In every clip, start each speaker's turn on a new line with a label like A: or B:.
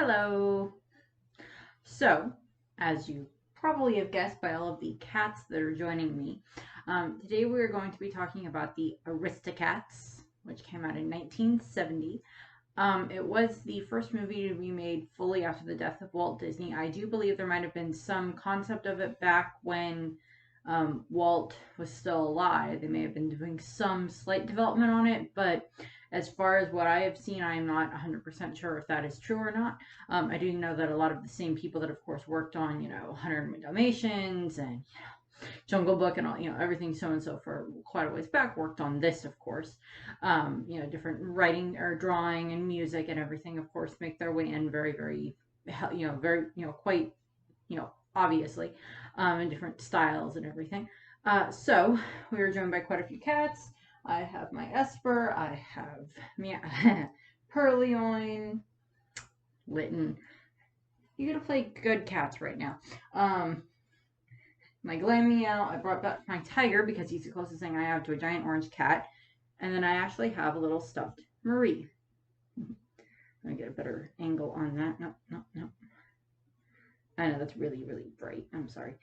A: Hello. So, as you probably have guessed by all of the cats that are joining me, today we're going to be talking about the AristoCats, which came out in 1970. It was the first movie to be made fully after the death of Walt Disney. I do believe there might have been some concept of it back when Walt was still alive. They may have been doing some slight development on it, but as far as what I have seen, I am not 100% sure if that is true or not. I do know that a lot of the same people that, of course, worked on, 101 Dalmatians and Jungle Book and all, everything so and so for quite a ways back worked on this, of course. Different writing or drawing and music and everything, of course, make their way in very, very, very, quite, obviously, in different styles and everything. So we were joined by quite a few cats. I have my Esper. I have Pearlioin, Litten. You gotta play good cats right now. My Glammeow. I brought back my tiger because he's the closest thing I have to a giant orange cat. And then I actually have a little stuffed Marie. Let me get a better angle on that. No. I know that's really, really bright. I'm sorry.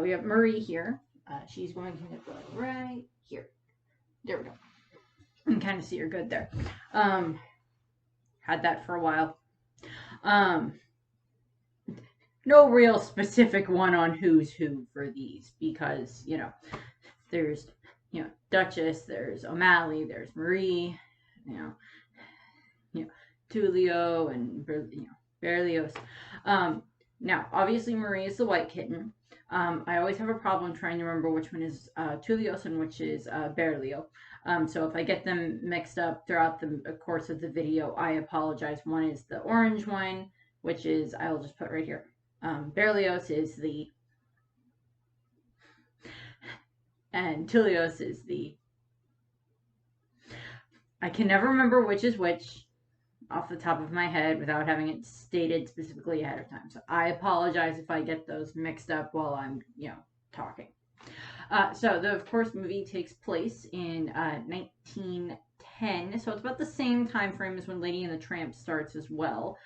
A: We have Marie here. She's going to go right here. There we go. You can kind of see her good there. Had that for a while. No real specific one on who's who for these because, there's, Duchess, there's O'Malley, there's Marie, Tulio and, Berlioz. Now, obviously, Marie is the white kitten. I always have a problem trying to remember which one is Tulios and which is Berlioz. So if I get them mixed up throughout the course of the video, I apologize. One is the orange one, which is, I'll just put right here. Berlioz is the, and Tulios is the, I can never remember which is which off the top of my head without having it stated specifically ahead of time. So I apologize if I get those mixed up while I'm, talking. So the, of course, movie takes place in 1910. So it's about the same time frame as when Lady and the Tramp starts as well,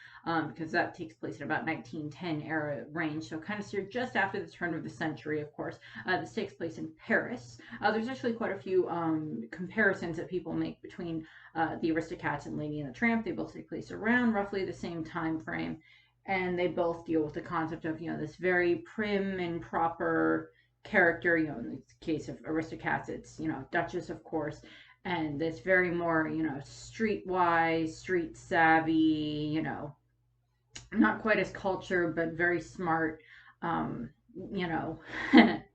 A: because that takes place in about 1910 era range. So kind of just after the turn of the century, of course. This takes place in Paris. There's actually quite a few comparisons that people make between the Aristocats and Lady and the Tramp. They both take place around roughly the same time frame, and they both deal with the concept of, this very prim and proper character. In the case of Aristocats, it's, Duchess, of course, and this very more, streetwise, street savvy, not quite as cultured, but very smart,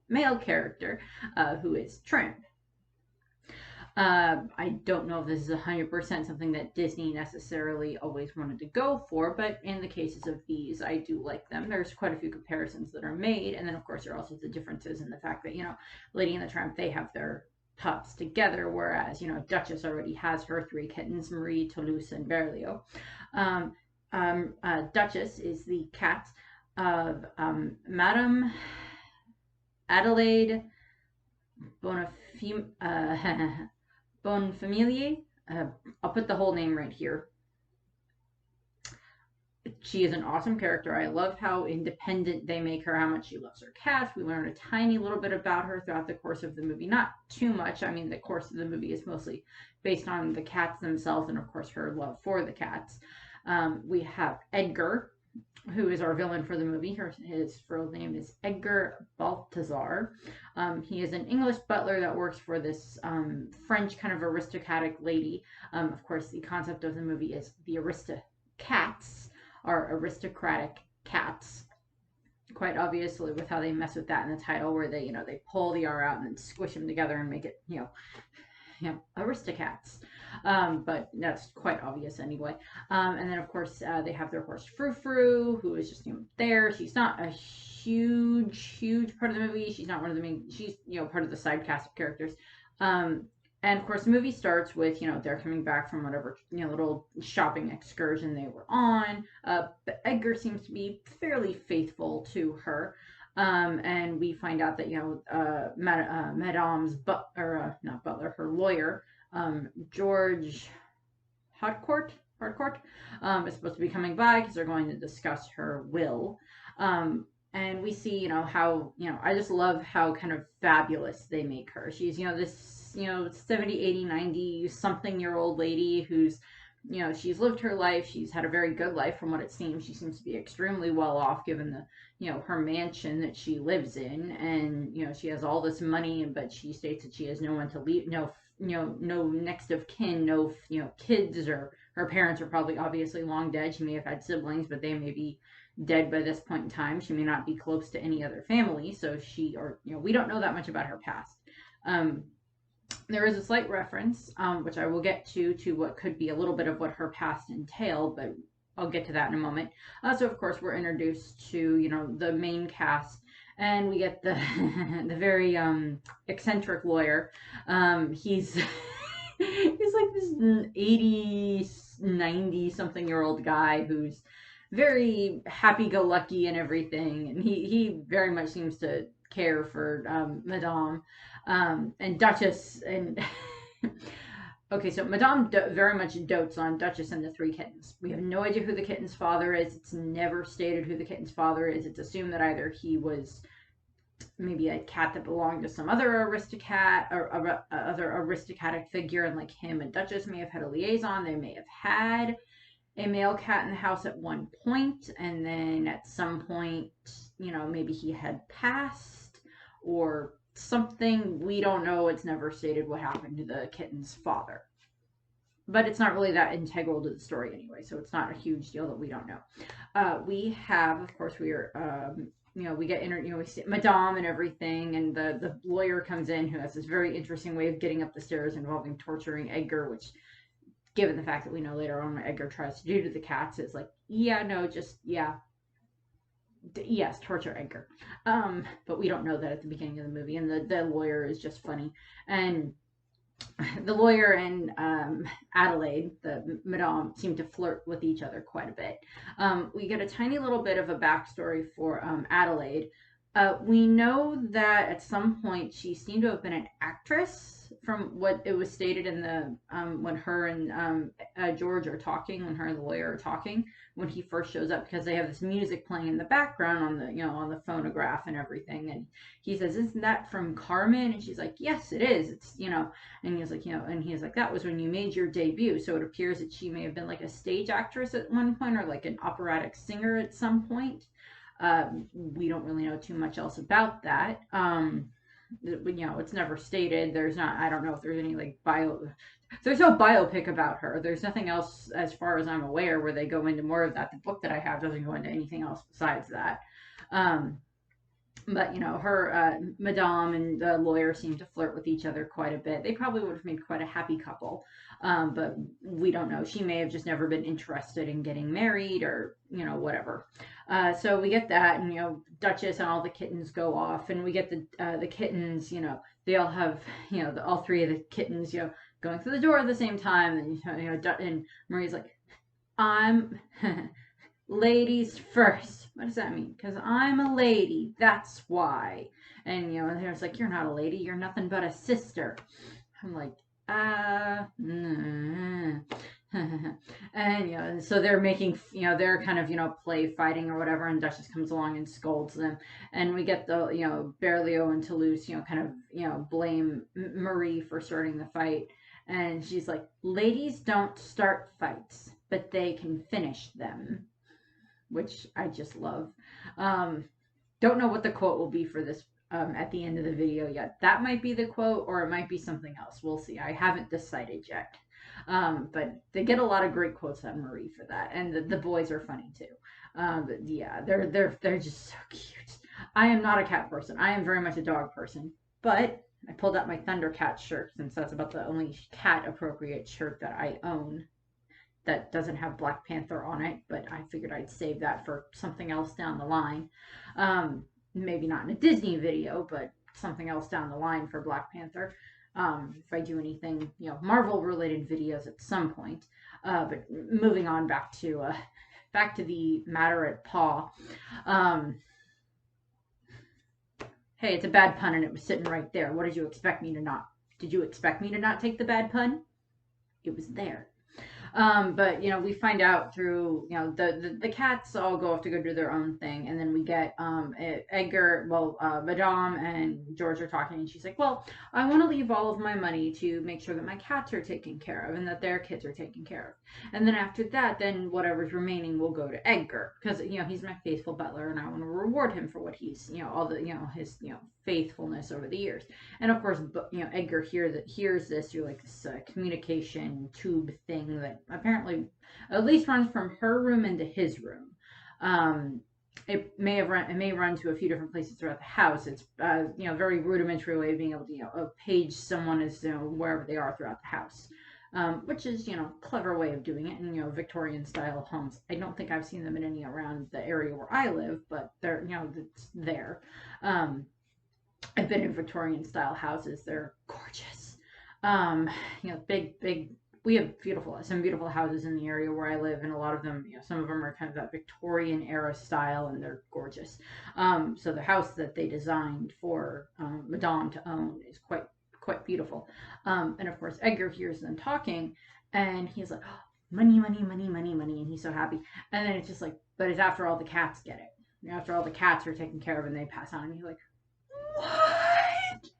A: male character, who is Tramp. I don't know if this is 100% something that Disney necessarily always wanted to go for, but in the cases of these, I do like them. There's quite a few comparisons that are made, and then of course there are also the differences in the fact that, Lady and the Tramp, they have their pups together, whereas, Duchess already has her three kittens, Marie, Toulouse, and Berlioz. Duchess is the cat of Madame Adelaide Bonfamilier. I'll put the whole name right here. She is an awesome character. I love how independent they make her, how much she loves her cats. We learn a tiny little bit about her throughout the course of the movie. Not too much. I mean, the course of the movie is mostly based on the cats themselves and, of course, her love for the cats. We have Edgar, who is our villain for the movie. His full name is Edgar Balthazar. He is an English butler that works for this French kind of aristocratic lady. Of course, the concept of the movie is the AristoCats are aristocratic cats. Quite obviously, with how they mess with that in the title, where they, they pull the R out and then squish them together and make it, AristoCats. But that's quite obvious anyway. And then, of course, they have their horse Frou Frou, who is just, there. She's not a huge part of the movie. She's not one of the main, she's, part of the side cast of characters. And, of course, the movie starts with, they're coming back from whatever, little shopping excursion they were on. But Edgar seems to be fairly faithful to her. And we find out that, Madame's not butler, her lawyer, George Harcourt, Harcourt, is supposed to be coming by because they're going to discuss her will. And we see, how, I just love how kind of fabulous they make her. She's, this, 70, 80, 90 something year old lady who's, she's lived her life. She's had a very good life from what it seems. She seems to be extremely well off given the, her mansion that she lives in. And, she has all this money, but she states that she has no one to leave, no next of kin, no, kids, or her parents are probably obviously long dead. She may have had siblings, but they may be dead by this point in time. She may not be close to any other family, so we don't know that much about her past. There is a slight reference, which I will get to what could be a little bit of what her past entailed, but I'll get to that in a moment. So of course we're introduced to, the main cast, and we get the the very eccentric lawyer. He's he's like this 80, 90 something year old guy who's very happy-go-lucky and everything, and he very much seems to care for Madame and Duchess. And okay, so Madame very much dotes on Duchess and the three kittens. We have no idea who the kitten's father is. It's never stated who the kitten's father is. It's assumed that either he was maybe a cat that belonged to some other aristocrat or other aristocratic figure, and like him and Duchess may have had a liaison. They may have had a male cat in the house at one point, and then at some point, maybe he had passed or something. We don't know. It's never stated what happened to the kitten's father. But it's not really that integral to the story anyway, so it's not a huge deal that we don't know. We have, of course, we are, we get, we see Madame and everything, and the lawyer comes in who has this very interesting way of getting up the stairs involving torturing Edgar, which, given the fact that we know later on what Edgar tries to do to the cats, is like, yes, torture Edgar. But we don't know that at the beginning of the movie, and the lawyer is just funny. And the lawyer and Adelaide, the Madame, seem to flirt with each other quite a bit. We get a tiny little bit of a backstory for Adelaide. We know that at some point she seemed to have been an actress, from what it was stated in the when her and George are talking, when her and the lawyer are talking, when he first shows up, because they have this music playing in the background on the on the phonograph and everything, and he says, "Isn't that from Carmen?" And she's like, "Yes, it is. It's and he's like, and he's like, "That was when you made your debut." So it appears that she may have been like a stage actress at one point, or like an operatic singer at some point. We don't really know too much else about that. It's never stated. I don't know if there's any like there's no biopic about her. There's nothing else as far as I'm aware where they go into more of that. The book that I have doesn't go into anything else besides that. But her Madame and the lawyer seem to flirt with each other quite a bit. They probably would have made quite a happy couple, but we don't know. She may have just never been interested in getting married, or whatever. So we get that, and Duchess and all the kittens go off, and we get the kittens. They all have all three of the kittens going through the door at the same time, and and Marie's like, "I'm." Ladies first. What does that mean? Because I'm a lady. That's why. And there's like, "You're not a lady. You're nothing but a sister." I'm like, and so they're making, they're kind of, play fighting or whatever. And Duchess comes along and scolds them. And we get the, Berlioz and Toulouse, kind of, blame Marie for starting the fight. And she's like, "Ladies don't start fights, but they can finish them." Which I just love. Don't know what the quote will be for this at the end of the video yet. That might be the quote, or it might be something else. We'll see. I haven't decided yet. But they get a lot of great quotes on Marie for that, and the boys are funny too. But yeah, they're just so cute. I am not a cat person. I am very much a dog person. But I pulled out my Thundercat shirt, since that's about the only cat appropriate shirt that I own that doesn't have Black Panther on it, but I figured I'd save that for something else down the line. Maybe not in a Disney video, but something else down the line for Black Panther. If I do anything, Marvel related videos at some point. But moving on back to the matter at Paw. Hey, it's a bad pun, and it was sitting right there. What did you expect me to not? Did you expect me to not take the bad pun? It was there. But we find out through the cats all go off to go do their own thing, and then we get Edgar. Well, Madame and George are talking, and she's like, "Well, I want to leave all of my money to make sure that my cats are taken care of and that their kids are taken care of, and then after that, then whatever's remaining will go to Edgar because he's my faithful butler, and I want to reward him for what he's all the his faithfulness over the years." And of course, Edgar hears this through like this communication tube thing that apparently at least runs from her room into his room. Um, it may run to a few different places throughout the house. It's very rudimentary way of being able to page someone as wherever they are throughout the house. Which is clever way of doing it, and Victorian style homes. I don't think I've seen them in any around the area where I live, but they're it's there. Um, I've been in Victorian style houses. They're gorgeous. Um, big. We have some beautiful houses in the area where I live, and a lot of them, some of them are kind of that Victorian era style, and they're gorgeous. So the house that they designed for Madame to own is quite beautiful. And of course, Edgar hears them talking, and he's like, oh, money, money, money, money, money, and he's so happy. And then it's just like, but it's after all the cats get it. After all the cats are taken care of and they pass on, and he's like, what?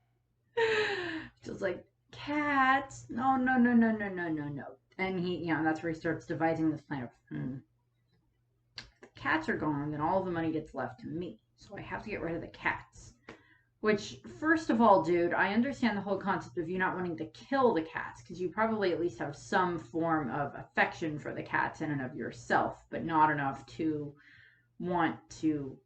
A: Just like, cats? No, no, no, no, no, no, no, no. And that's where he starts devising this plan of, the cats are gone, then all the money gets left to me. So I have to get rid of the cats. Which, first of all, dude, I understand the whole concept of you not wanting to kill the cats, because you probably at least have some form of affection for the cats in and of yourself, but not enough to want to,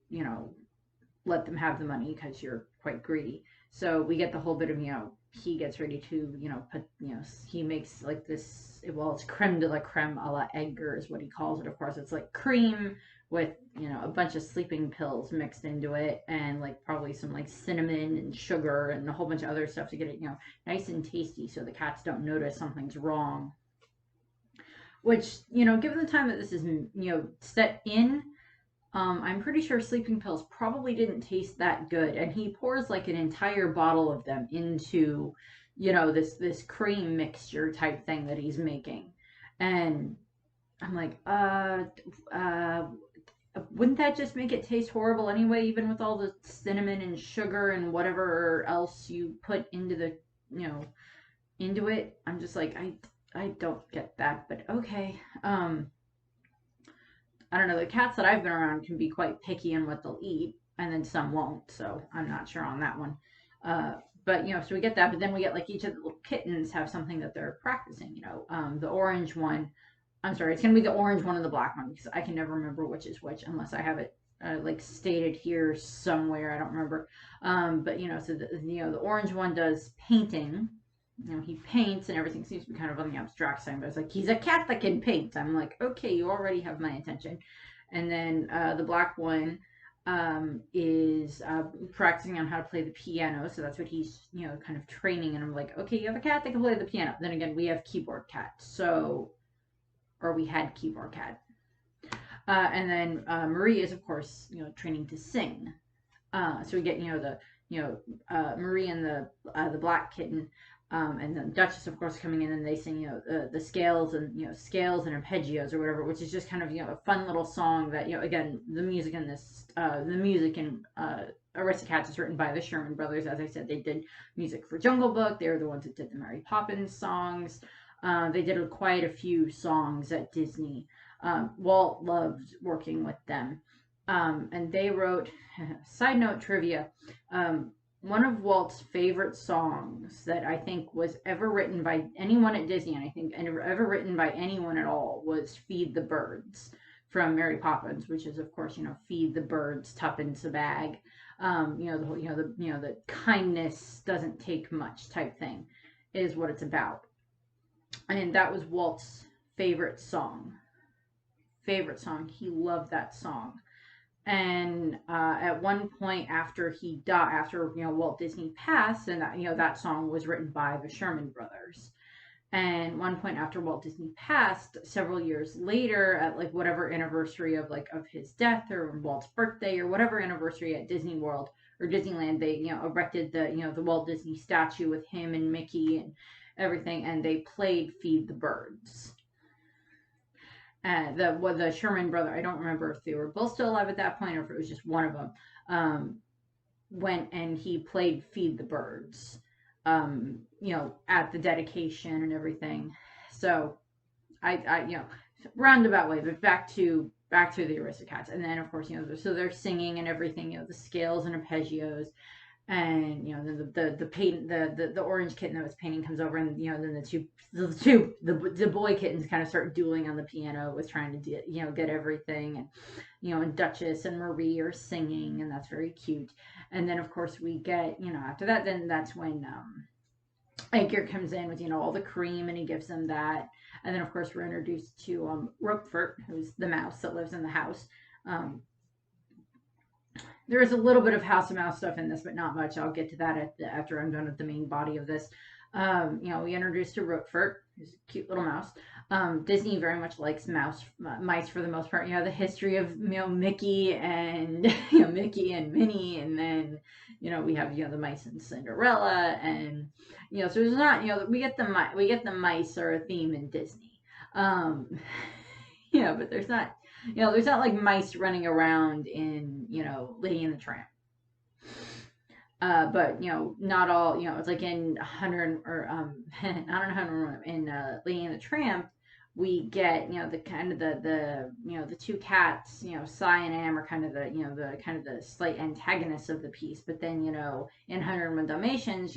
A: let them have the money because you're quite greedy. So we get the whole bit of, he gets ready to, put, he makes like this, well, it's creme de la creme a la Edgar is what he calls it. Of course, it's like cream with, a bunch of sleeping pills mixed into it and like probably some like cinnamon and sugar and a whole bunch of other stuff to get it, nice and tasty so the cats don't notice something's wrong. Which, given the time that this is, set in, I'm pretty sure sleeping pills probably didn't taste that good. And he pours like an entire bottle of them into, this cream mixture type thing that he's making. And I'm like, wouldn't that just make it taste horrible anyway, even with all the cinnamon and sugar and whatever else you put into the, into it? I'm just like, I don't get that, but okay. I don't know. The cats that I've been around can be quite picky on what they'll eat, and then some won't. So I'm not sure on that one. But so we get that, but then we get like each of the little kittens have something that they're practicing. The orange one. I'm sorry, it's gonna be the orange one and the black one because I can never remember which is which unless I have it like stated here somewhere. I don't remember. But so the orange one does painting. He paints and everything seems to be kind of on the abstract side, but it's like he's a cat that can paint. I'm like, okay, you already have my attention. And then the black one is practicing on how to play the piano, so that's what he's kind of training. And I'm like, okay, you have a cat that can play the piano. Then again, we have keyboard cat, or we had keyboard cat. And then Marie is of course training to sing. So we get Marie and the black kitten. And then Duchess, of course, coming in and they sing, the scales and scales and arpeggios or whatever, which is just kind of a fun little song that again the music in AristoCats is written by the Sherman Brothers. As I said, they did music for Jungle Book. They were the ones that did the Mary Poppins songs. They did quite a few songs at Disney. Walt loved working with them, and they wrote. Side note trivia. One of Walt's favorite songs that I think was ever written by anyone at Disney, and I think ever written by anyone at all, was "Feed the Birds" from Mary Poppins, which is of course feed the birds, tuppence a bag. The kindness doesn't take much type thing is what it's about, and that was Walt's favorite song. He loved that song. And at one point after he died, after Walt Disney passed, and that song was written by the Sherman Brothers. And one point after Walt Disney passed, several years later, at like whatever anniversary of his death or Walt's birthday or whatever anniversary at Disney World or Disneyland, they erected the Walt Disney statue with him and Mickey and everything, and they played "Feed the Birds." the Sherman brother, I don't remember if they were both still alive at that point or if it was just one of them, went and he played Feed the Birds, at the dedication and everything. So I roundabout way, but back to the Aristocats, and then of course so they're singing and everything, the scales and arpeggios, and then the orange kitten that was painting comes over, and then the boy kittens kind of start dueling on the piano with trying to get everything, and Duchess and Marie are singing, and that's very cute. And then of course we get after that, then that's when Edgar comes in with all the cream, and he gives them that. And then of course we're introduced to Roquefort, who's the mouse that lives in the house. There is a little bit of House of Mouse stuff in this, but not much. I'll get to that after I'm done with the main body of this. We introduced to Roquefort, who's a cute little mouse. Disney very much likes mice for the most part. The history of Mickey and Mickey and Minnie, and then we have the mice in Cinderella, and so there's not we get the mice are a theme in Disney. But there's not like mice running around in Lady and the Tramp. But not all. It's like in 100 or not in 100 in Lady and the Tramp, we get the kind of the two cats, Cy and Am are kind of the slight antagonists of the piece. But then in 101 Dalmatians,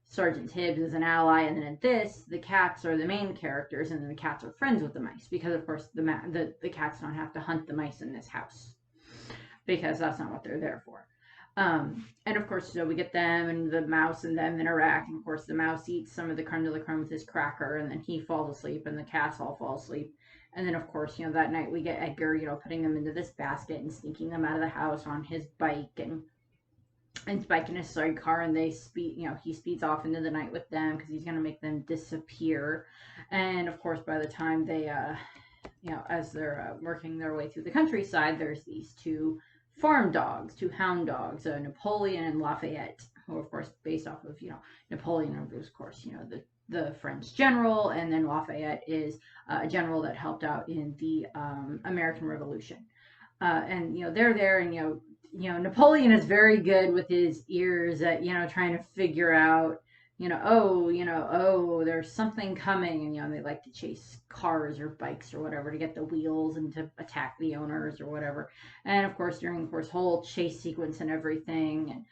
A: Sergeant Tibbs is an ally, and then in this, the cats are the main characters, and then the cats are friends with the mice, because of course the cats don't have to hunt the mice in this house, because that's not what they're there for. And of course, so we get them and the mouse and them interact, and of course the mouse eats some of the creme de la creme with his cracker, and then he falls asleep, and the cats all fall asleep. And then of course, that night we get Edgar, putting them into this basket and sneaking them out of the house on his bike, and Spike in his sidecar, and he speeds off into the night with them because he's going to make them disappear. And of course, by the time they, as they're working their way through the countryside, there's these two farm dogs, two hound dogs, Napoleon and Lafayette, who are of course based off of, Napoleon, of course, the French general, and then Lafayette is a general that helped out in the American Revolution. And they're there, and Napoleon is very good with his ears at, trying to figure out, there's something coming. And, they like to chase cars or bikes or whatever to get the wheels and to attack the owners or whatever. And of course, during, of course, whole chase sequence and everything, and,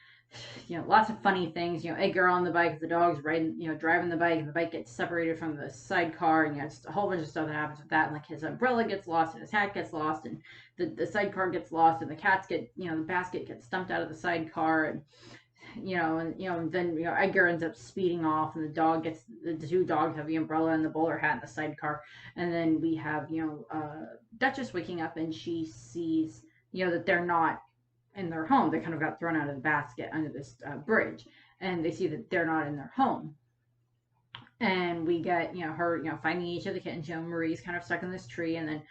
A: lots of funny things, Edgar on the bike, the dog's riding, driving the bike, and the bike gets separated from the sidecar, and, just a whole bunch of stuff that happens with that, and like his umbrella gets lost, and his hat gets lost, and the sidecar gets lost, and the cats get, the basket gets stumped out of the sidecar, and, then, Edgar ends up speeding off, and the two dogs have the umbrella and the bowler hat in the sidecar, and then we have, Duchess waking up, and she sees, that they're not in their home. They kind of got thrown out of the basket under this bridge, and they see that they're not in their home. And we get her finding each of the kittens. Marie's kind of stuck in this tree, and then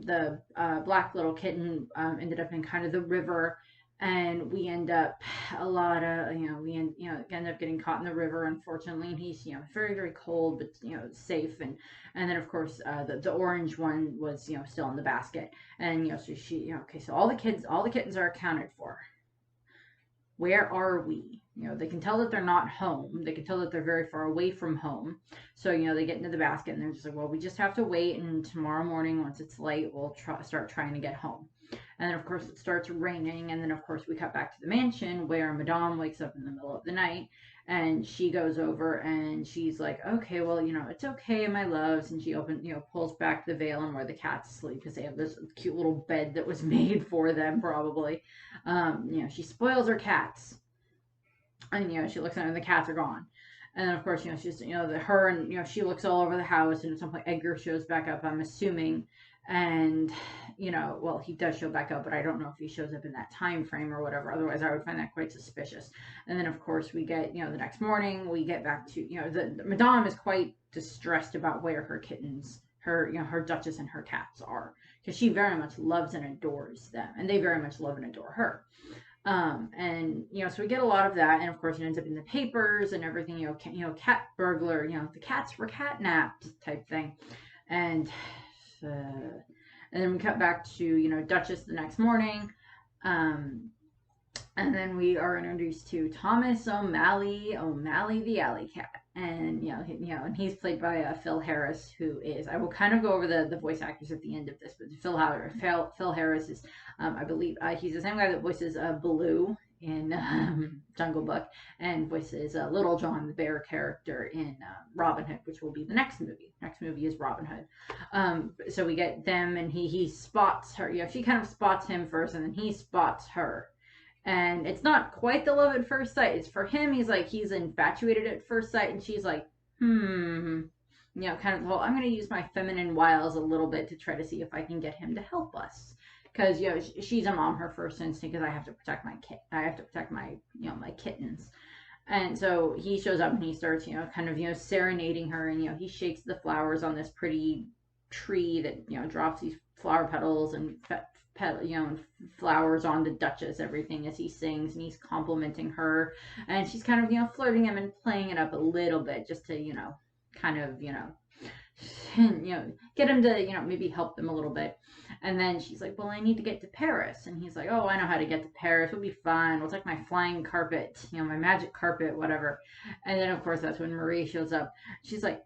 A: the black little kitten ended up in kind of the river, and we end up end up getting caught in the river, unfortunately, and he's very, very cold, but safe. And then of course the orange one was still in the basket, and so she okay, so all the kittens are accounted for. Where are we? They can tell that they're not home. They can tell that they're very far away from home. So, they get into the basket, and they're just like, well, we just have to wait, and tomorrow morning, once it's light, we'll start trying to get home. And then, of course, it starts raining, and then, of course, we cut back to the mansion where Madame wakes up in the middle of the night, and she goes over, and she's like, okay, well, it's okay, my loves, and she pulls back the veil and where the cats sleep, because they have this cute little bed that was made for them, probably. She spoils her cats, and, she looks at them, and the cats are gone. And then, of course, she's, her, and, she looks all over the house, and at some point Edgar shows back up, I'm assuming, and, well, he does show back up, but I don't know if he shows up in that time frame or whatever. Otherwise, I would find that quite suspicious. And then, of course, we get, the next morning, we get back to, the Madame is quite distressed about where her kittens, her Duchess and her cats are, because she very much loves and adores them, and they very much love and adore her. And so we get a lot of that, and of course it ends up in the papers and everything, cat burglar, the cats were catnapped type thing. And And then we cut back to, Duchess the next morning. And then we are introduced to Thomas O'Malley the Alley Cat. And and he's played by Phil Harris, who is, I will kind of go over the voice actors at the end of this, but Phil Harris is, I believe, he's the same guy that voices Baloo in Jungle Book, and voices Little John the Bear character in Robin Hood, which will be the next movie. Next movie is Robin Hood. So we get them, and he spots her. She kind of spots him first, and then he spots her. And it's not quite the love at first sight. It's for him, he's infatuated at first sight, and she's like, kind of, well, I'm going to use my feminine wiles a little bit to try to see if I can get him to help us. Because, she's a mom, her first instinct is I have to protect my kid. I have to protect my, my kittens. And so he shows up and he starts, kind of, serenading her, and, he shakes the flowers on this pretty tree that, drops these flower petals and and flowers on the Duchess, everything, as he sings, and he's complimenting her, and she's kind of flirting him and playing it up a little bit just to kind of get him to maybe help them a little bit. And then she's like, well, I need to get to Paris, and he's like, oh, I know how to get to Paris, it'll be fine, we'll take my flying carpet, my magic carpet, whatever. And then of course that's when Marie shows up. She's like,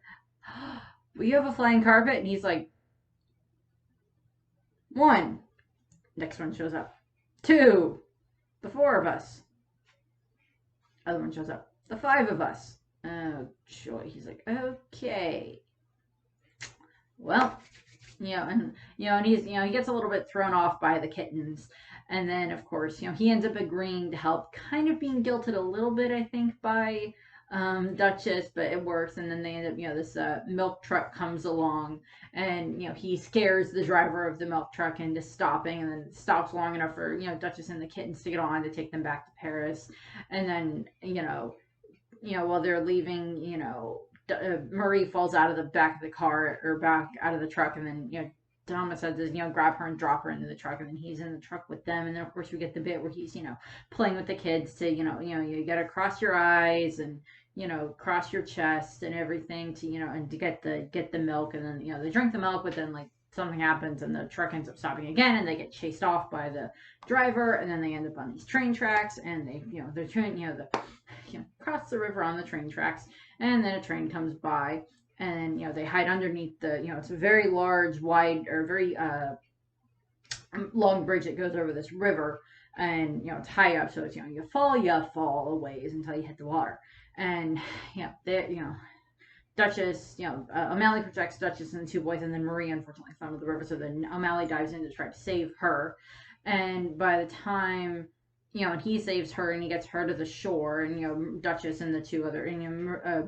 A: oh, well, you have a flying carpet? And he's like, one. Next one shows up. Two. The four of us. Other one shows up. The five of us. Oh, joy. He's like, okay. Well, and he's, he gets a little bit thrown off by the kittens. And then, of course, he ends up agreeing to help, kind of being guilted a little bit, I think, by Duchess, but it works. And then they end up, this milk truck comes along, and he scares the driver of the milk truck into stopping, and then stops long enough for Duchess and the kittens to get on to take them back to Paris. And then while they're leaving, Marie falls out of the back of the car, or back out of the truck, and then Thomas had to grab her and drop her into the truck, and then he's in the truck with them. And then of course we get the bit where he's playing with the kids to you gotta cross your eyes and cross your chest and everything to and to get the milk. And then they drink the milk, but then like something happens and the truck ends up stopping again, and they get chased off by the driver, and then they end up on these train tracks, and they they're trying cross the river on the train tracks, and then a train comes by. And they hide underneath the it's a very large, wide, or very long bridge that goes over this river, and it's high up, so it's you fall a ways until you hit the water. And they Duchess, O'Malley protects Duchess and the two boys, and then Marie unfortunately fell into the river, so then O'Malley dives in to try to save her. And by the time and he saves her, and he gets her to the shore, and Duchess and the two other,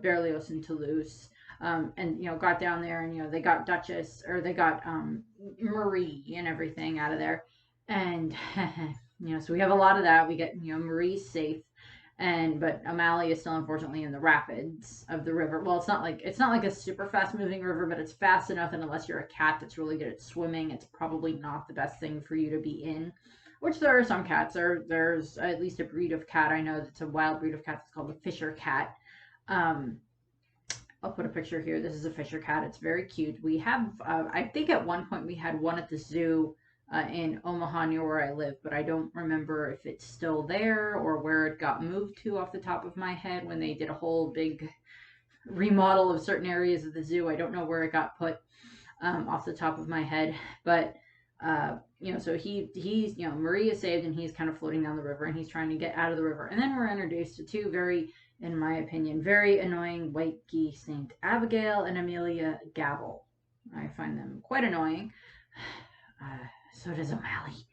A: Berlioz and Toulouse, and got down there, and they got Duchess, or they got Marie and everything out of there. And so we have a lot of that. We get Marie's safe, but O'Malley is still unfortunately in the rapids of the river. Well, it's not like a super fast moving river, but it's fast enough, and unless you're a cat that's really good at swimming, it's probably not the best thing for you to be in. Which there are some cats. There's at least a breed of cat I know that's a wild breed of cat that's called the Fisher cat. I'll put a picture here. This is a Fisher cat. It's very cute. We have, I think at one point we had one at the zoo in Omaha near where I live, but I don't remember if it's still there or where it got moved to off the top of my head when they did a whole big remodel of certain areas of the zoo. I don't know where it got put off the top of my head, but so he's Marie is saved, and he's kind of floating down the river, and he's trying to get out of the river. And then we're introduced to two very, in my opinion, very annoying white geese named Abigail and Amelia Gabble. I find them quite annoying. So does O'Malley,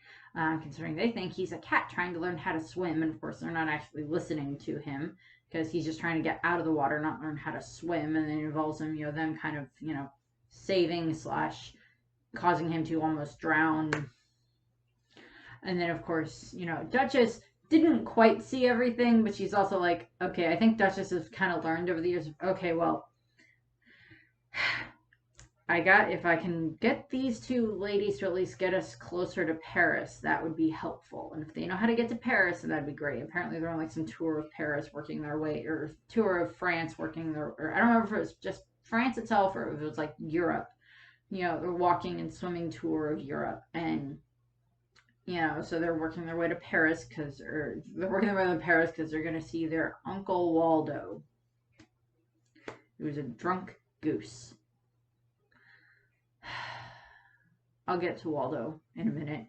A: considering they think he's a cat trying to learn how to swim, and of course they're not actually listening to him because he's just trying to get out of the water, not learn how to swim. And then it involves them, them kind of, saving / causing him to almost drown. And then of course, Duchess didn't quite see everything, but she's also like, okay, I think Duchess has kind of learned over the years, okay, well, if I can get these two ladies to at least get us closer to Paris, that would be helpful. And if they know how to get to Paris, then that'd be great. Apparently they're on like some tour of Paris working their way, or tour of France working their, or I don't remember if it was just France itself or if it was like Europe. a walking and swimming tour of Europe, and so they're working their way to Paris they're working their way to Paris because they're going to see their Uncle Waldo, who's a drunk goose. I'll get to Waldo in a minute.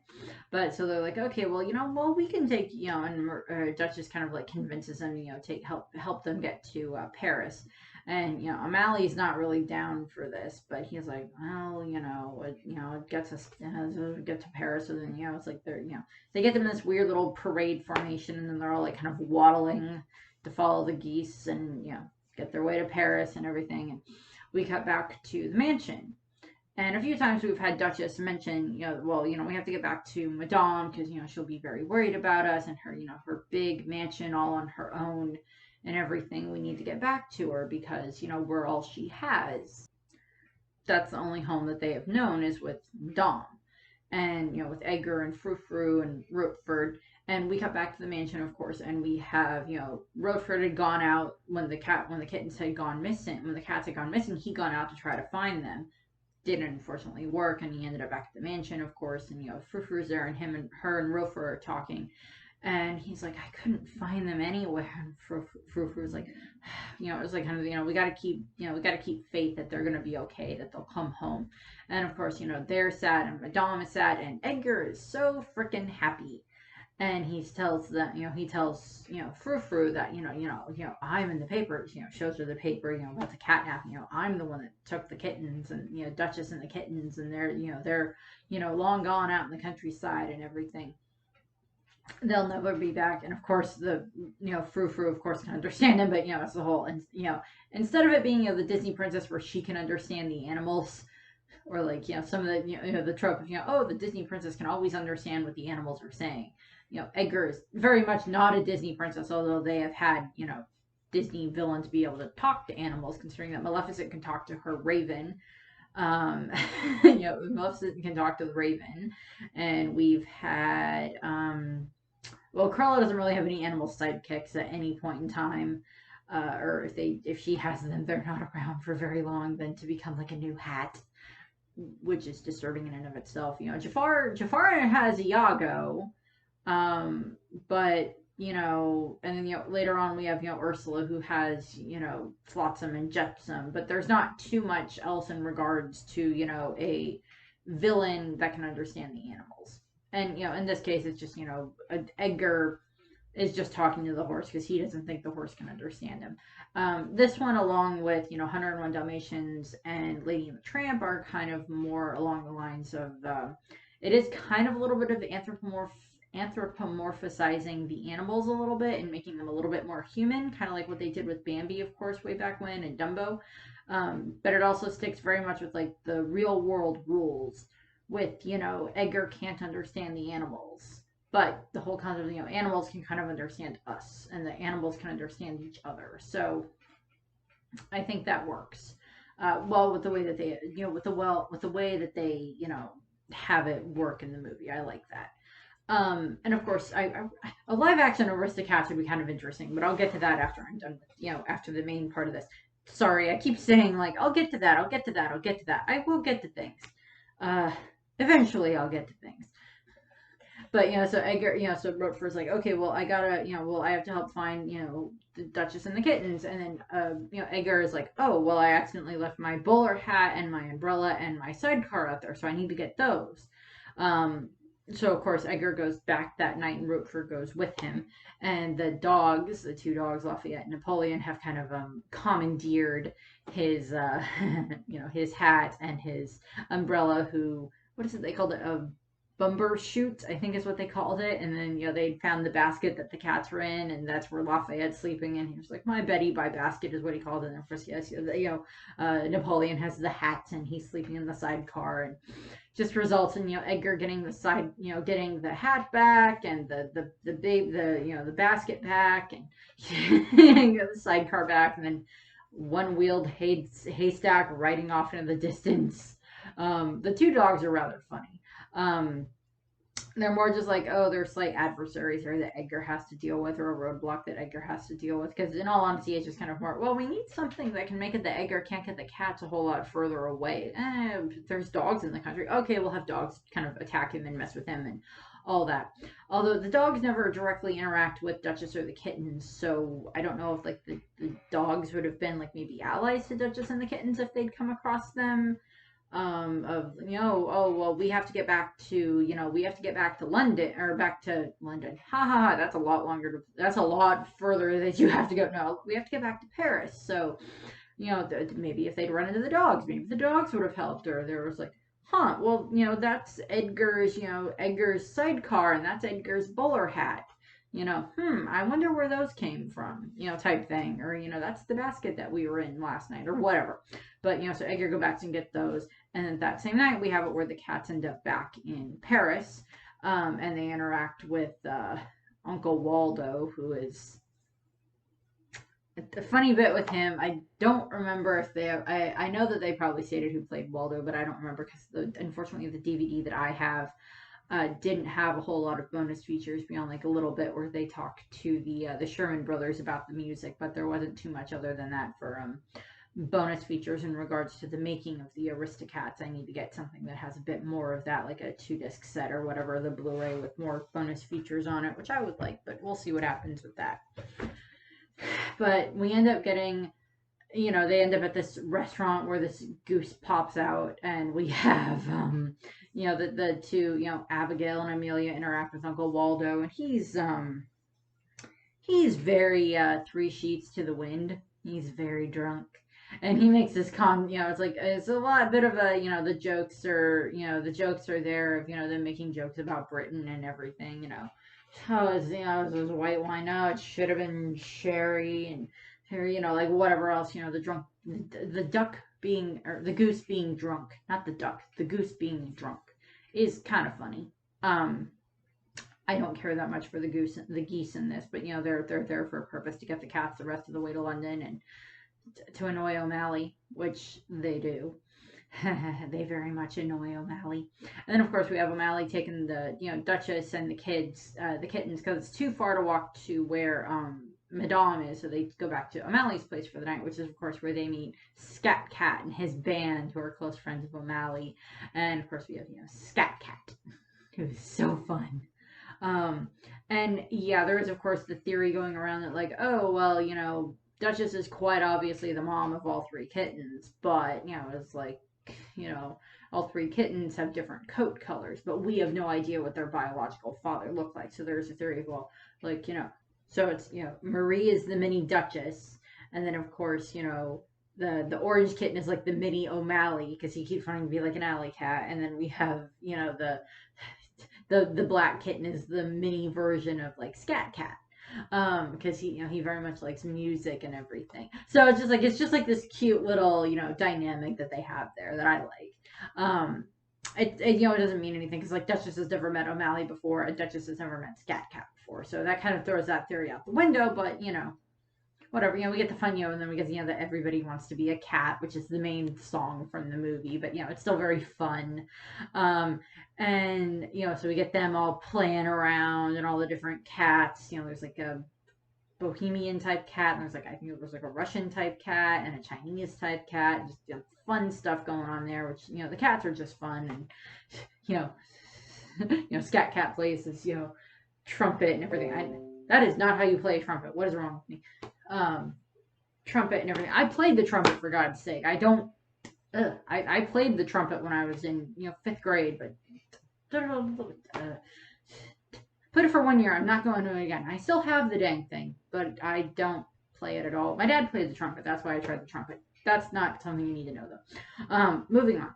A: But so they're like, okay, well, we can take, and Duchess kind of like convinces them, help them get to Paris. And, O'Malley's not really down for this, but he's like, well, it gets us, get to Paris. So then, it's like they get them in this weird little parade formation, and then they're all like kind of waddling to follow the geese and, get their way to Paris and everything. And we cut back to the mansion. And a few times we've had Duchess mention, we have to get back to Madame because, she'll be very worried about us and her, her big mansion all on her own and everything. We need to get back to her because, we're all she has. That's the only home that they have known is with Madame. And, with Edgar and Frou-Frou and Rochefort. And we cut back to the mansion, of course, and we have, Rochefort had gone out when the kittens had gone missing. When the cats had gone missing, he'd gone out to try to find them. Didn't unfortunately work, and he ended up back at the mansion, of course, and Frou-Frou's there, and her and Rofer are talking, and he's like, I couldn't find them anywhere, and Frou-Frou's like, it was like kind of, we gotta keep faith that they're gonna be okay, that they'll come home. And of course, they're sad, and Madame is sad, and Edgar is so freaking happy. And he tells Frou-Frou that, I'm in the papers, shows her the paper, about the catnap, I'm the one that took the kittens, and, Duchess and the kittens, and they're long gone out in the countryside and everything. They'll never be back. And of course, Frou-Frou, of course, can understand him, but, it's the whole, and, instead of it being, the Disney princess where she can understand the animals, or like, some of the, the trope of, the Disney princess can always understand what the animals are saying. Edgar is very much not a Disney princess, although they have had, Disney villains be able to talk to animals, considering that Maleficent can talk to her raven. Maleficent can talk to the raven. And we've had, Cruella doesn't really have any animal sidekicks at any point in time. Or if she has them, they're not around for very long, then to become like a new hat, which is disturbing in and of itself. Jafar has Iago. But, and then, later on we have, Ursula, who has, Flotsam and Jetsam, but there's not too much else in regards to, a villain that can understand the animals. And, in this case, it's just, Edgar is just talking to the horse because he doesn't think the horse can understand him. This one, along with, 101 Dalmatians and Lady and the Tramp, are kind of more along the lines of, it is kind of a little bit of anthropomorphizing the animals a little bit and making them a little bit more human, kind of like what they did with Bambi, of course, way back when, and Dumbo. But it also sticks very much with like the real world rules with, Edgar can't understand the animals, but the whole concept of, animals can kind of understand us, and the animals can understand each other. So I think that works well with the way that they, with the way that they, have it work in the movie. I like that. And of course, a live action AristoCats would be kind of interesting, but I'll get to that after I'm done with, after the main part of this. Sorry, I keep saying like, I'll get to that. I will get to things. Eventually I'll get to things. But, so Edgar, so Rochefort's like, okay, well, I gotta, I have to help find, the Duchess and the kittens. And then, Edgar is like, oh, well, I accidentally left my bowler hat and my umbrella and my sidecar out there, so I need to get those. So, of course, Edgar goes back that night, and Rochefort goes with him. And the two dogs, Lafayette and Napoleon, have kind of commandeered his, his hat and his umbrella, what is it they called it? A bumbershoot, I think is what they called it. And then, they found the basket that the cats were in, and that's where Lafayette's sleeping. And he was like, my Betty by basket is what he called it. And of course, yes, Napoleon has the hat, and he's sleeping in the sidecar, and just results in, Edgar getting getting the hat back, and the basket back, and the sidecar back, and then one-wheeled haystack riding off into the distance. The two dogs are rather funny. they're more just like, oh, they're slight adversaries here that Edgar has to deal with, or a roadblock that Edgar has to deal with. Because in all honesty, it's just kind of more, well, we need something that can make it that Edgar can't get the cats a whole lot further away. There's dogs in the country. Okay, we'll have dogs kind of attack him and mess with him and all that. Although the dogs never directly interact with Duchess or the kittens, so I don't know if like the dogs would have been like maybe allies to Duchess and the kittens if they'd come across them. Of oh well, we have to get back to we have to get back to London or back to London. Ha ha ha, that's a lot longer that's a lot further that you have to go. No, we have to get back to Paris. So maybe if they'd run into the dogs, maybe the dogs would have helped, or there was like, well, that's Edgar's sidecar, and that's Edgar's bowler hat. I wonder where those came from, type thing. Or, that's the basket that we were in last night, or whatever. But, so Edgar go back and get those. And then that same night, we have it where the cats end up back in Paris. And they interact with Uncle Waldo, who is the funny bit with him. I don't remember if I know that they probably stated who played Waldo, but I don't remember because unfortunately the DVD that I have didn't have a whole lot of bonus features beyond like a little bit where they talk to the Sherman brothers about the music, but there wasn't too much other than that for bonus features in regards to the making of the AristoCats. I need to get something that has a bit more of that, like a 2-disc set or whatever, the Blu-ray with more bonus features on it, which I would like, but we'll see what happens with that. But we end up getting, they end up at this restaurant where this goose pops out, and we have, the two, Abigail and Amelia interact with Uncle Waldo, and he's very, 3 sheets to the wind. He's very drunk. And he makes this it's a lot bit of a, the jokes are there of, them making jokes about Britain and everything, Oh, it was white wine. No, it should have been sherry and like whatever else. The duck being or the goose being drunk, not the duck. The goose being drunk is kind of funny. I don't care that much for the geese in this, but they're there for a purpose to get the cats the rest of the way to London and to annoy O'Malley, which they do. They very much annoy O'Malley. And then of course we have O'Malley taking the Duchess and the kittens because it's too far to walk to where Madame is, so they go back to O'Malley's place for the night, which is of course where they meet Scat Cat and his band, who are close friends of O'Malley. And of course we have Scat Cat, who's so fun. And yeah, there is of course the theory going around that like, oh well, Duchess is quite obviously the mom of all 3 kittens, but it's like, all 3 kittens have different coat colors, but we have no idea what their biological father looked like. So there's a theory of, well, like, so it's, Marie is the mini Duchess, and then of course, the orange kitten is like the mini O'Malley because he keeps wanting to be like an alley cat, and then we have, the black kitten is the mini version of like Scat Cat. Because he very much likes music and everything. So it's just like this cute little dynamic that they have there that I like. It doesn't mean anything because like Duchess has never met O'Malley before, and Duchess has never met Scat Cat before, so that kind of throws that theory out the window. But whatever, we get the fun, and then we get that everybody wants to be a cat, which is the main song from the movie, but it's still very fun. And so we get them all playing around and all the different cats. There's like a Bohemian type cat, and I think it was like a Russian type cat and a Chinese type cat. Just fun stuff going on there, which the cats are just fun. And Scat Cat plays this trumpet and everything. That is not how you play a trumpet. What is wrong with me? Trumpet and everything. I played the trumpet, for God's sake. I don't. I played the trumpet when I was in 5th grade, but put it for 1 year. I'm not going to it again. I still have the dang thing, but I don't play it at all. My dad played the trumpet. That's why I tried the trumpet. That's not something you need to know, though. Moving on.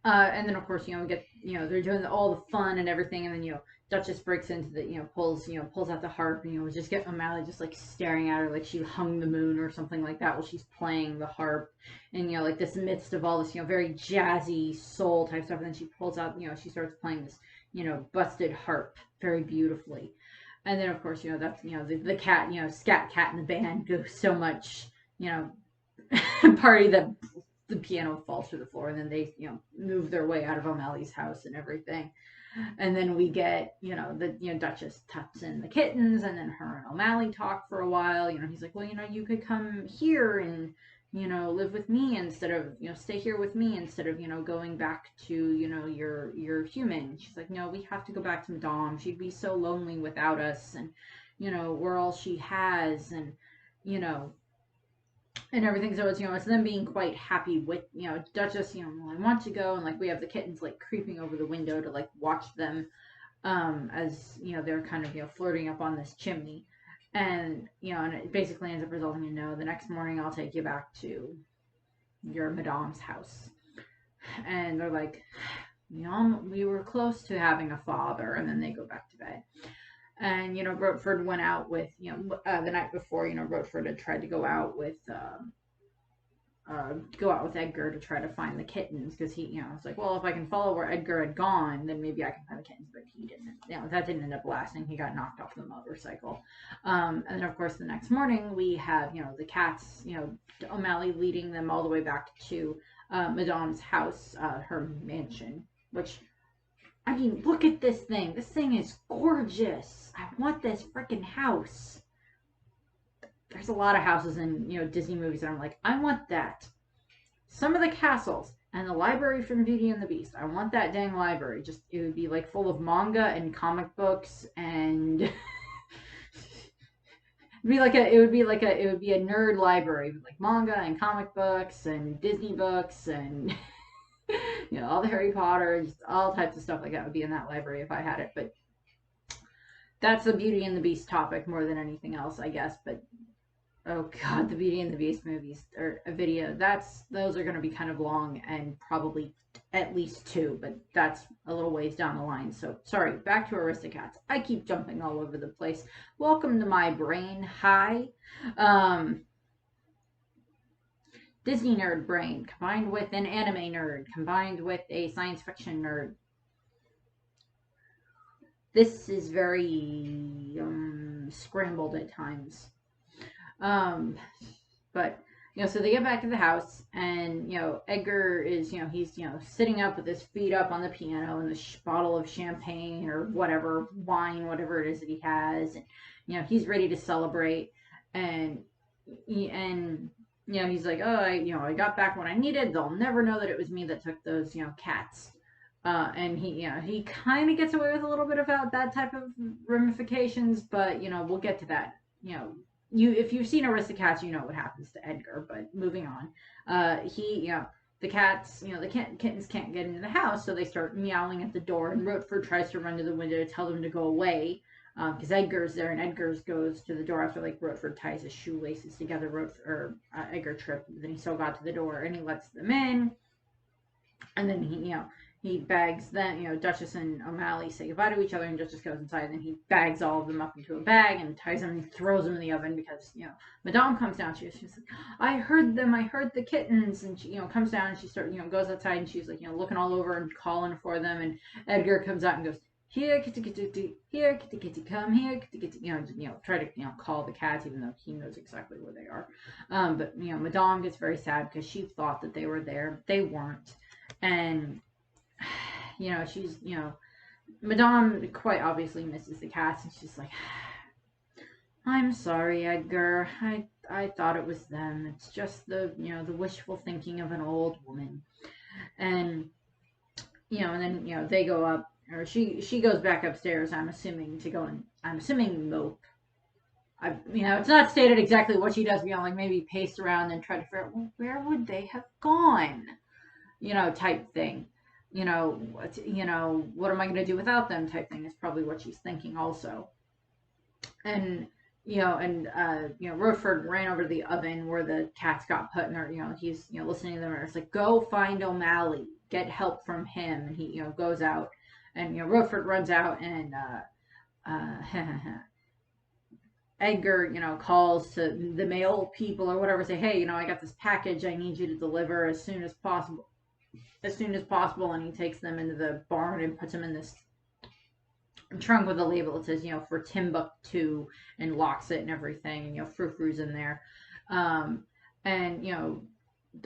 A: And then of course we get they're doing all the fun and everything, and then Duchess breaks into the pulls out the harp, and we just get O'Malley just like staring at her like she hung the moon or something like that while she's playing the harp, and like this midst of all this very jazzy soul type stuff, and then she pulls out she starts playing this busted harp very beautifully. And then of course that's the cat Scat Cat and the band go so much party that the piano falls to the floor, and then they move their way out of O'Malley's house and everything. And then we get, Duchess tucks in the kittens, and then her and O'Malley talk for a while. He's like, well, you could come here and, live with me instead of, stay here with me instead of, going back to, your human. She's like, no, we have to go back to Madame. She'd be so lonely without us. And, we're all she has. And, you know, and everything. So it's them being quite happy with, Duchess, I want to go. And like, we have the kittens like creeping over the window to like watch them, as, they're kind of, flirting up on this chimney. And, and it basically ends up resulting in, no, the next morning I'll take you back to your Madame's house. And they're like, we were close to having a father. And then they go back to bed. And, Rochford went out with, the night before, Rochford had tried to go out with Edgar to try to find the kittens, because he, was like, well, if I can follow where Edgar had gone, then maybe I can find the kittens. But he didn't. That didn't end up lasting. He got knocked off the motorcycle. And then, of course, the next morning we have, the cats, O'Malley leading them all the way back to Madame's house, her mansion, which, I mean, look at this thing. This thing is gorgeous. I want this freaking house. There's a lot of houses in, Disney movies that I'm like, I want that. Some of the castles and the library from Beauty and the Beast. I want that dang library. Just, it would be like full of manga and comic books, and it would be a nerd library with like manga and comic books and Disney books and all the Harry Potter, just all types of stuff like that would be in that library if I had it. But that's the Beauty and the Beast topic more than anything else, I guess. But oh god, the Beauty and the Beast movies or a video, those are going to be kind of long, and probably at least 2, but that's a little ways down the line. So sorry, back to AristoCats. I keep jumping all over the place. Welcome to my brain. Hi. Disney nerd brain combined with an anime nerd combined with a science fiction nerd. This is very scrambled at times. But so they get back to the house, and Edgar is he's sitting up with his feet up on the piano and this bottle of champagne or whatever wine, whatever it is that he has, and he's ready to celebrate, and he's like, oh, I got back what I needed. They'll never know that it was me that took those cats. And he kind of gets away with a little bit about that type of ramifications, but we'll get to that. If you've seen AristoCats, you know what happens to Edgar. But moving on, the cats, the kittens can't get into the house, so they start meowing at the door. And Rochford tries to run to the window to tell them to go away, because Edgar's there, and Edgar goes to the door after like Rochford ties his shoelaces together. Edgar tripped, but then he still got to the door, and he lets them in. And then he bags them, Duchess and O'Malley say goodbye to each other, and Duchess goes inside, and then he bags all of them up into a bag and ties them and throws them in the oven because, Madame comes down. She's like, I heard them, I heard the kittens. And she, comes down and she goes outside, and she's like, looking all over and calling for them. And Edgar comes out and goes, here, kitty, kitty, here, kitty, kitty, come here, kitty, kitty, try to, call the cats, even though he knows exactly where they are. But, Madame gets very sad because she thought that they were there. They weren't. And, she's, Madame quite obviously misses the cats, and she's like, I'm sorry, Edgar. I thought it was them. It's just the wishful thinking of an old woman. And, and then, they go up, or she goes back upstairs, I'm assuming, mope. It's not stated exactly what she does beyond, like, maybe pace around and try to figure out, well, where would they have gone? Type thing. What am I going to do without them type thing is probably what she's thinking also. And, Rochford ran over to the oven where the cats got put, and he's, listening to them, and it's like, go find O'Malley, get help from him. And he, goes out, and, Rochford runs out, and, Edgar, calls to the mail people or whatever, say, hey, I got this package I need you to deliver as soon as possible. And he takes them into the barn and puts them in this trunk with a label that says, for Timbuktu, and locks it and everything, and, Frou-Frou's in there. And,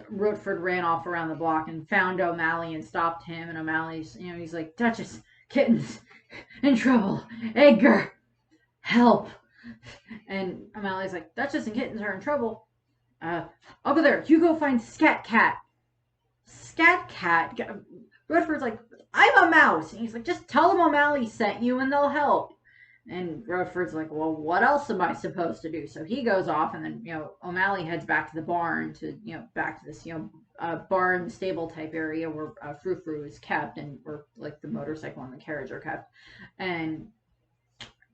A: Rochford ran off around the block and found O'Malley and stopped him, and O'Malley's, he's like, Duchess, Kitten's in trouble. Edgar, help. And O'Malley's like, Duchess and Kittens are in trouble. I'll go there. You go find Scat Cat. Scat Cat? Redford's like, I'm a mouse. And he's like, just tell them O'Malley sent you and they'll help. And Redford's like, well, what else am I supposed to do? So he goes off, and then, O'Malley heads back to the barn back to this, barn stable type area where Frou Frou is kept, and where, like, the motorcycle and the carriage are kept. And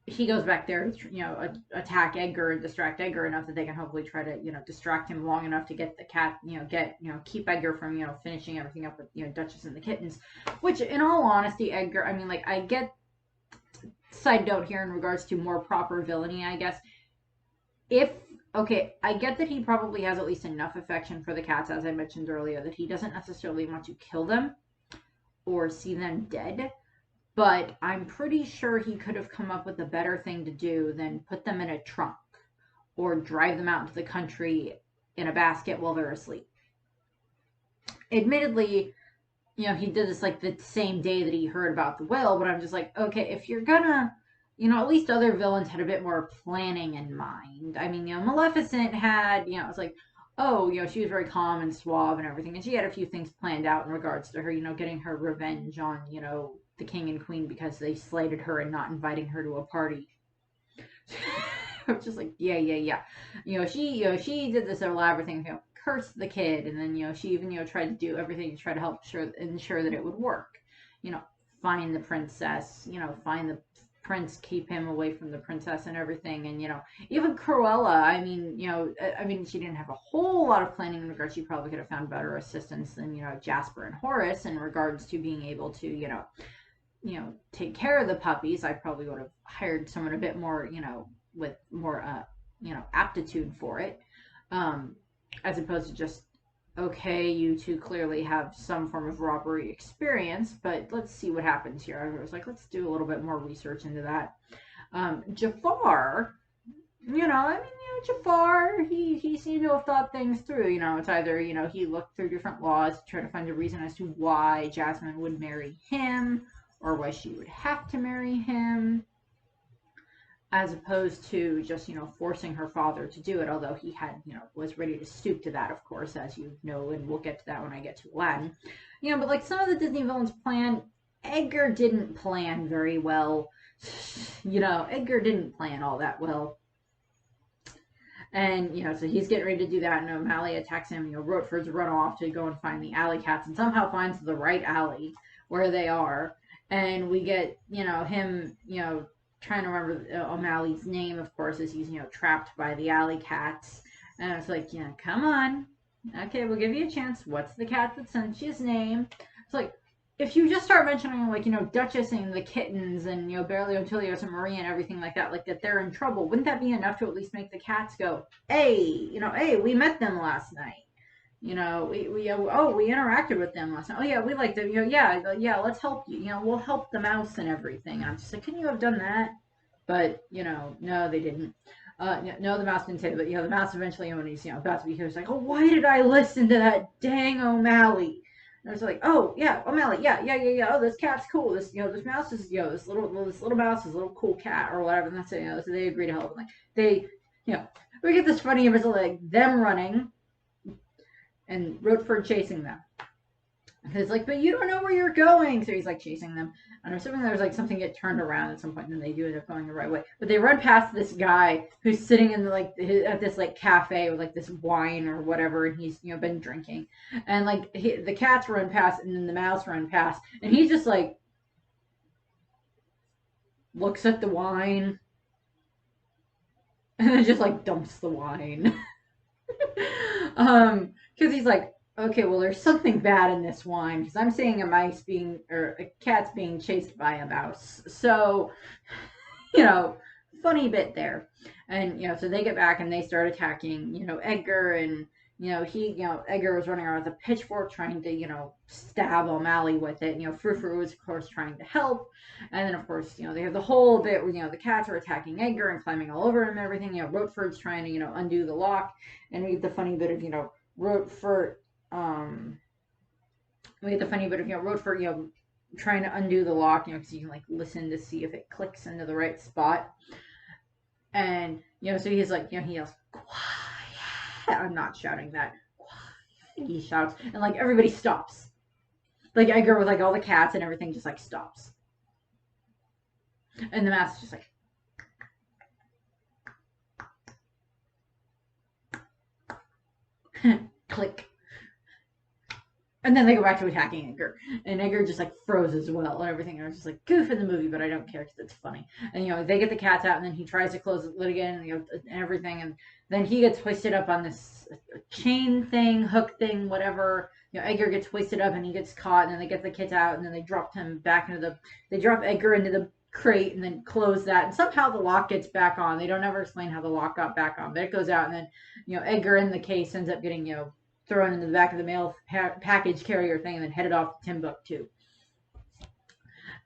A: he goes back there to, attack Edgar and distract Edgar enough that they can hopefully try to, distract him long enough to get the cat, keep Edgar from, finishing everything up with, Duchess and the kittens. Which, in all honesty, Edgar, I mean, like, I get, side note here in regards to more proper villainy, I guess. I get that he probably has at least enough affection for the cats, as I mentioned earlier, that he doesn't necessarily want to kill them or see them dead. But I'm pretty sure he could have come up with a better thing to do than put them in a trunk or drive them out into the country in a basket while they're asleep. Admittedly, he did this like the same day that he heard about the will, but I'm just like, okay, if you're gonna, at least other villains had a bit more planning in mind. I mean, Maleficent had, it's like, oh, she was very calm and suave and everything, and she had a few things planned out in regards to her, getting her revenge on, the king and queen because they slighted her and not inviting her to a party. I'm just like, yeah. She did this elaborate thing, curse the kid, and then she even tried to do everything to try to help ensure that it would work. Find the princess, find the prince, keep him away from the princess and everything, and even Cruella. I mean, she didn't have a whole lot of planning in regards. She probably could have found better assistance than Jasper and Horace in regards to being able to take care of the puppies. I probably would have hired someone a bit more with more aptitude for it. As opposed to just, okay, you two clearly have some form of robbery experience, but let's see what happens here. I was like, let's do a little bit more research into that. Jafar, Jafar, he seemed to have thought things through. It's either, he looked through different laws to try to find a reason as to why Jasmine would marry him, or why she would have to marry him, as opposed to just, forcing her father to do it, although he had, was ready to stoop to that, of course, as you know, and we'll get to that when I get to Aladdin. But like some of the Disney villains plan, Edgar didn't plan very well. Edgar didn't plan all that well. And, so he's getting ready to do that, and O'Malley attacks him. Rochford's run off to go and find the alley cats, and somehow finds the right alley where they are. And we get, him, trying to remember O'Malley's name, of course, as he's, trapped by the alley cats. And it's like, come on. Okay, we'll give you a chance. What's the cat that sent you his name? It's like, if you just start mentioning, like, Duchess and the kittens and, Berlioz, Tilios, and Maria and everything like that they're in trouble, wouldn't that be enough to at least make the cats go, hey, hey, we met them last night. We interacted with them last night. Oh yeah, we liked them. Yeah, let's help you. We'll help the mouse and everything. And I'm just like, couldn't you have done that? But no, they didn't. No, the mouse didn't say it. But the mouse eventually, when he's about to be here, he's like, oh, why did I listen to that dang O'Malley? And I was like, oh yeah, O'Malley, yeah. Oh, this cat's cool. This this mouse is this little mouse is a little cool cat or whatever. And that's it. So they agree to help. And, like they we get this funny image of like them running and Rochford chasing them. And it's like, but you don't know where you're going. So he's like chasing them. And I'm assuming there's like something get turned around at some point, and then they do end up going the right way. But they run past this guy who's sitting in at this like cafe with like this wine or whatever, and he's been drinking. And like the cats run past, and then the mouse run past, and he just like looks at the wine, and then just like dumps the wine. Because he's like, okay, well, there's something bad in this wine, because I'm seeing a cat's being chased by a mouse. So, funny bit there. And, so they get back and they start attacking, Edgar, and, Edgar was running around with a pitchfork trying to, stab O'Malley with it. Frou Frou was, of course, trying to help. And then, of course, they have the whole bit where, the cats are attacking Edgar and climbing all over him and everything. Rochford's trying to, undo the lock. And we get the funny bit of, Rochford, Rochford, trying to undo the lock, because you can like listen to see if it clicks into the right spot. And so he's like, he yells, "Quiet!" I'm not shouting that. Quiet! He shouts, and like everybody stops. Like Edgar with like all the cats and everything just like stops, and the mask is just like. Click. And then they go back to attacking Edgar. And Edgar just like froze as well and everything. And I was just like, goof in the movie, but I don't care because it's funny. And they get the cats out and then he tries to close the lid again and everything. And then he gets hoisted up on this chain thing, hook thing, whatever. Edgar gets hoisted up and he gets caught. And then they get the kids out and then they drop him back into they drop Edgar into the crate and then close that. And somehow the lock gets back on. They don't ever explain how the lock got back on. But it goes out and then, Edgar in the case ends up getting, thrown in the back of the mail package carrier thing and then headed off to Timbuktu.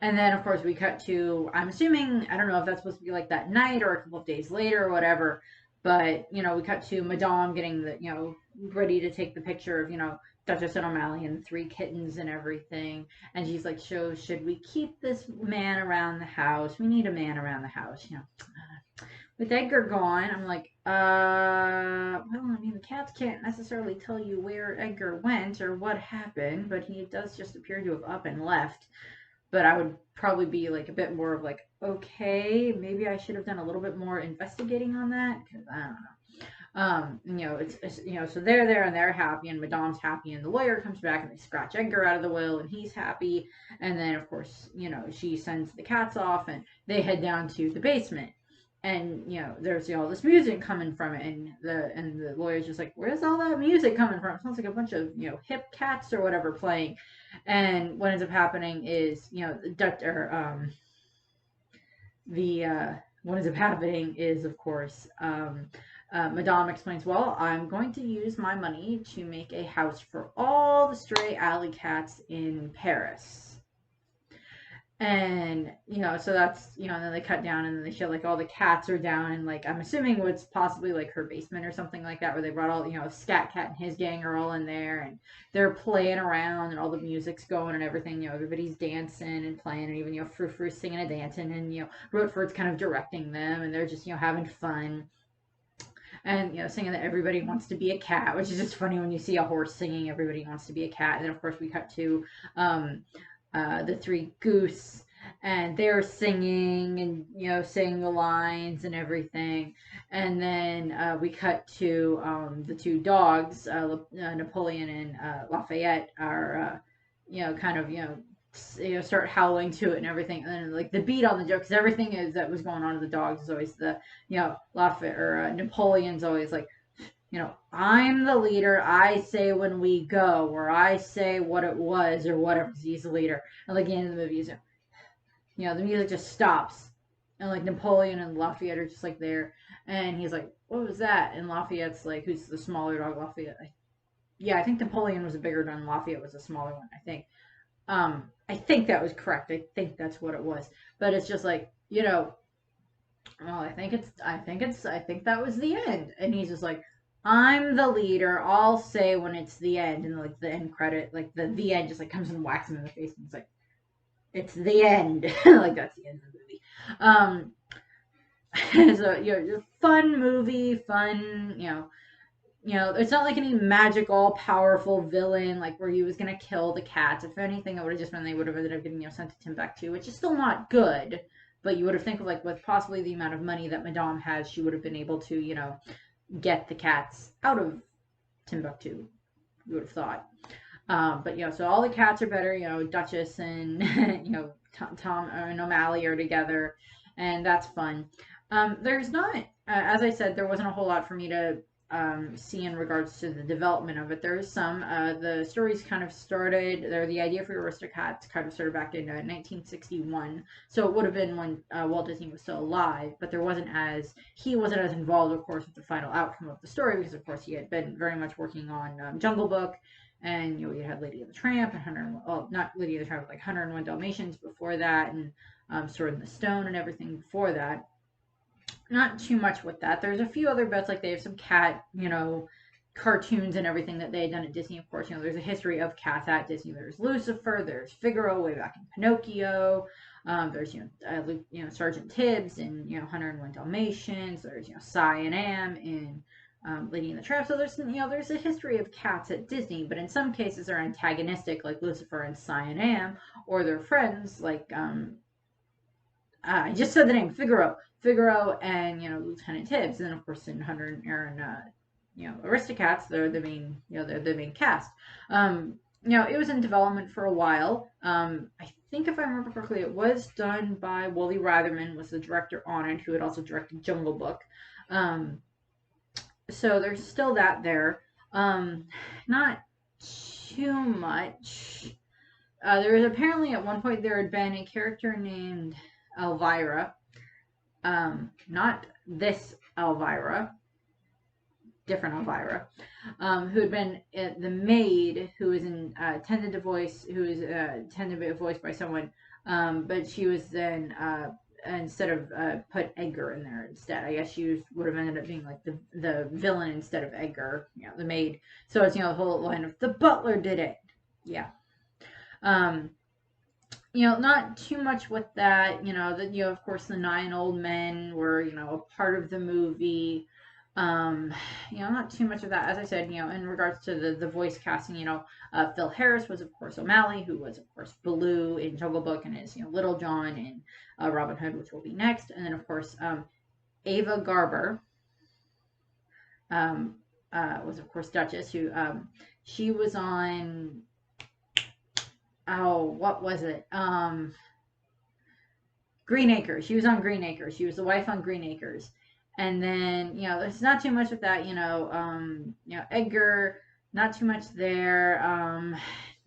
A: And then, of course, we cut to, I'm assuming, I don't know if that's supposed to be like that night or a couple of days later or whatever, but, we cut to Madame getting the, ready to take the picture of, Duchess and O'Malley and the 3 kittens and everything. And she's like, should we keep this man around the house? We need a man around the house, With Edgar gone, I'm like, well, I mean, the cats can't necessarily tell you where Edgar went or what happened, but he does just appear to have up and left. But I would probably be like a bit more of like, okay, maybe I should have done a little bit more investigating on that, because I don't know. So they're there and they're happy, and Madame's happy, and the lawyer comes back and they scratch Edgar out of the will, and he's happy. And then, of course, she sends the cats off, and they head down to the basement. And there's all this music coming from it, and the lawyer's just like, "Where's all that music coming from? It sounds like a bunch of hip cats or whatever playing." And what ends up happening is what ends up happening is, of course, Madame explains, "Well, I'm going to use my money to make a house for all the stray alley cats in Paris." And so that's and then they cut down and then they show like all the cats are down, and like I'm assuming it's possibly like her basement or something like that, where they brought all Scat Cat and his gang are all in there and they're playing around and all the music's going and everything. Everybody's dancing and playing, and even Frou Frou singing and dancing, and Rocheford's kind of directing them, and they're just having fun. And singing that everybody wants to be a cat, which is just funny when you see a horse singing everybody wants to be a cat. And then of course we cut to the 3 goose, and they're singing and saying the lines and everything. And then we cut to the 2 dogs, Napoleon and Lafayette, are kind of start howling to it and everything. And then like the beat on the joke, because everything that was going on to the dogs is always the Lafayette or Napoleon's always like, I'm the leader. I say when we go, or I say what it was, or whatever. He's the leader. And like the end of the movie, the music just stops, and like Napoleon and Lafayette are just like there, and he's like, "What was that?" And Lafayette's like, "Who's the smaller dog?" Lafayette. I think Napoleon was a bigger dog, and Lafayette was a smaller one. I think that was correct. I think that's what it was. But it's just like, well, I think that was the end. And he's just like, I'm the leader. I'll say when it's the end. And like the end credit, like the end just like comes and whacks him in the face. And it's like, it's the end. Like that's the end of the movie. So, fun movie, fun, it's not like any magical, powerful villain, like where he was going to kill the cats. If anything, it would have just been they would have ended up getting, sent to Timbuktu, which is still not good. But you would have think of like with possibly the amount of money that Madame has, she would have been able to, get the cats out of Timbuktu. You would have thought. But so all the cats are better. Duchess and Tom and O'Malley are together, and that's fun. There's not, as I said, there wasn't a whole lot for me to see in regards to the development of it. There's some the stories kind of started there. The idea for AristoCats kind of started back in 1961, so it would have been when Walt Disney was still alive, but he wasn't as involved, of course, with the final outcome of the story, because of course he had been very much working on Jungle Book, and you had Lady of the Tramp and not Lady of the Tramp, like 101 Dalmatians before that, and Sword in the Stone and everything before that. Not too much with that. There's a few other bits, like they have some cat, cartoons and everything that they had done at Disney. Of course, there's a history of cats at Disney. There's Lucifer, there's Figaro way back in Pinocchio. There's Sergeant Tibbs and 101 Dalmatians. There's Cy and Am in Lady and the Tramp. So there's a history of cats at Disney, but in some cases they're antagonistic, like Lucifer and Cy and Am, or they're friends, like I just said the name, Figaro and Lieutenant Tibbs. And then of course in Hunter and Aaron, Aristocats, they're the main they're the main cast. It was in development for a while. I think if I remember correctly, it was done by Wooly Ratherman, was the director on it, who had also directed Jungle Book. So there's still that there. Not too much. There was apparently at one point there had been a character named Elvira. Not this Elvira, different Elvira, who had been the maid who was intended to be voiced by someone, but she was then instead of put Edgar in there instead. I guess she would have ended up being like the villain instead of Edgar, the maid. So it's the whole line of the butler did it. Yeah. Not too much with that. Of course the 9 old men were a part of the movie. Not too much of that. As I said, in regards to the voice casting, Phil Harris was of course O'Malley, who was of course Baloo in Jungle Book and is Little John in Robin Hood, which will be next. And then of course Ava Garber was of course Duchess, who she was on, what was it? Green Acres. She was on Green Acres. She was the wife on Green Acres. And then, there's not too much with that, Edgar, not too much there.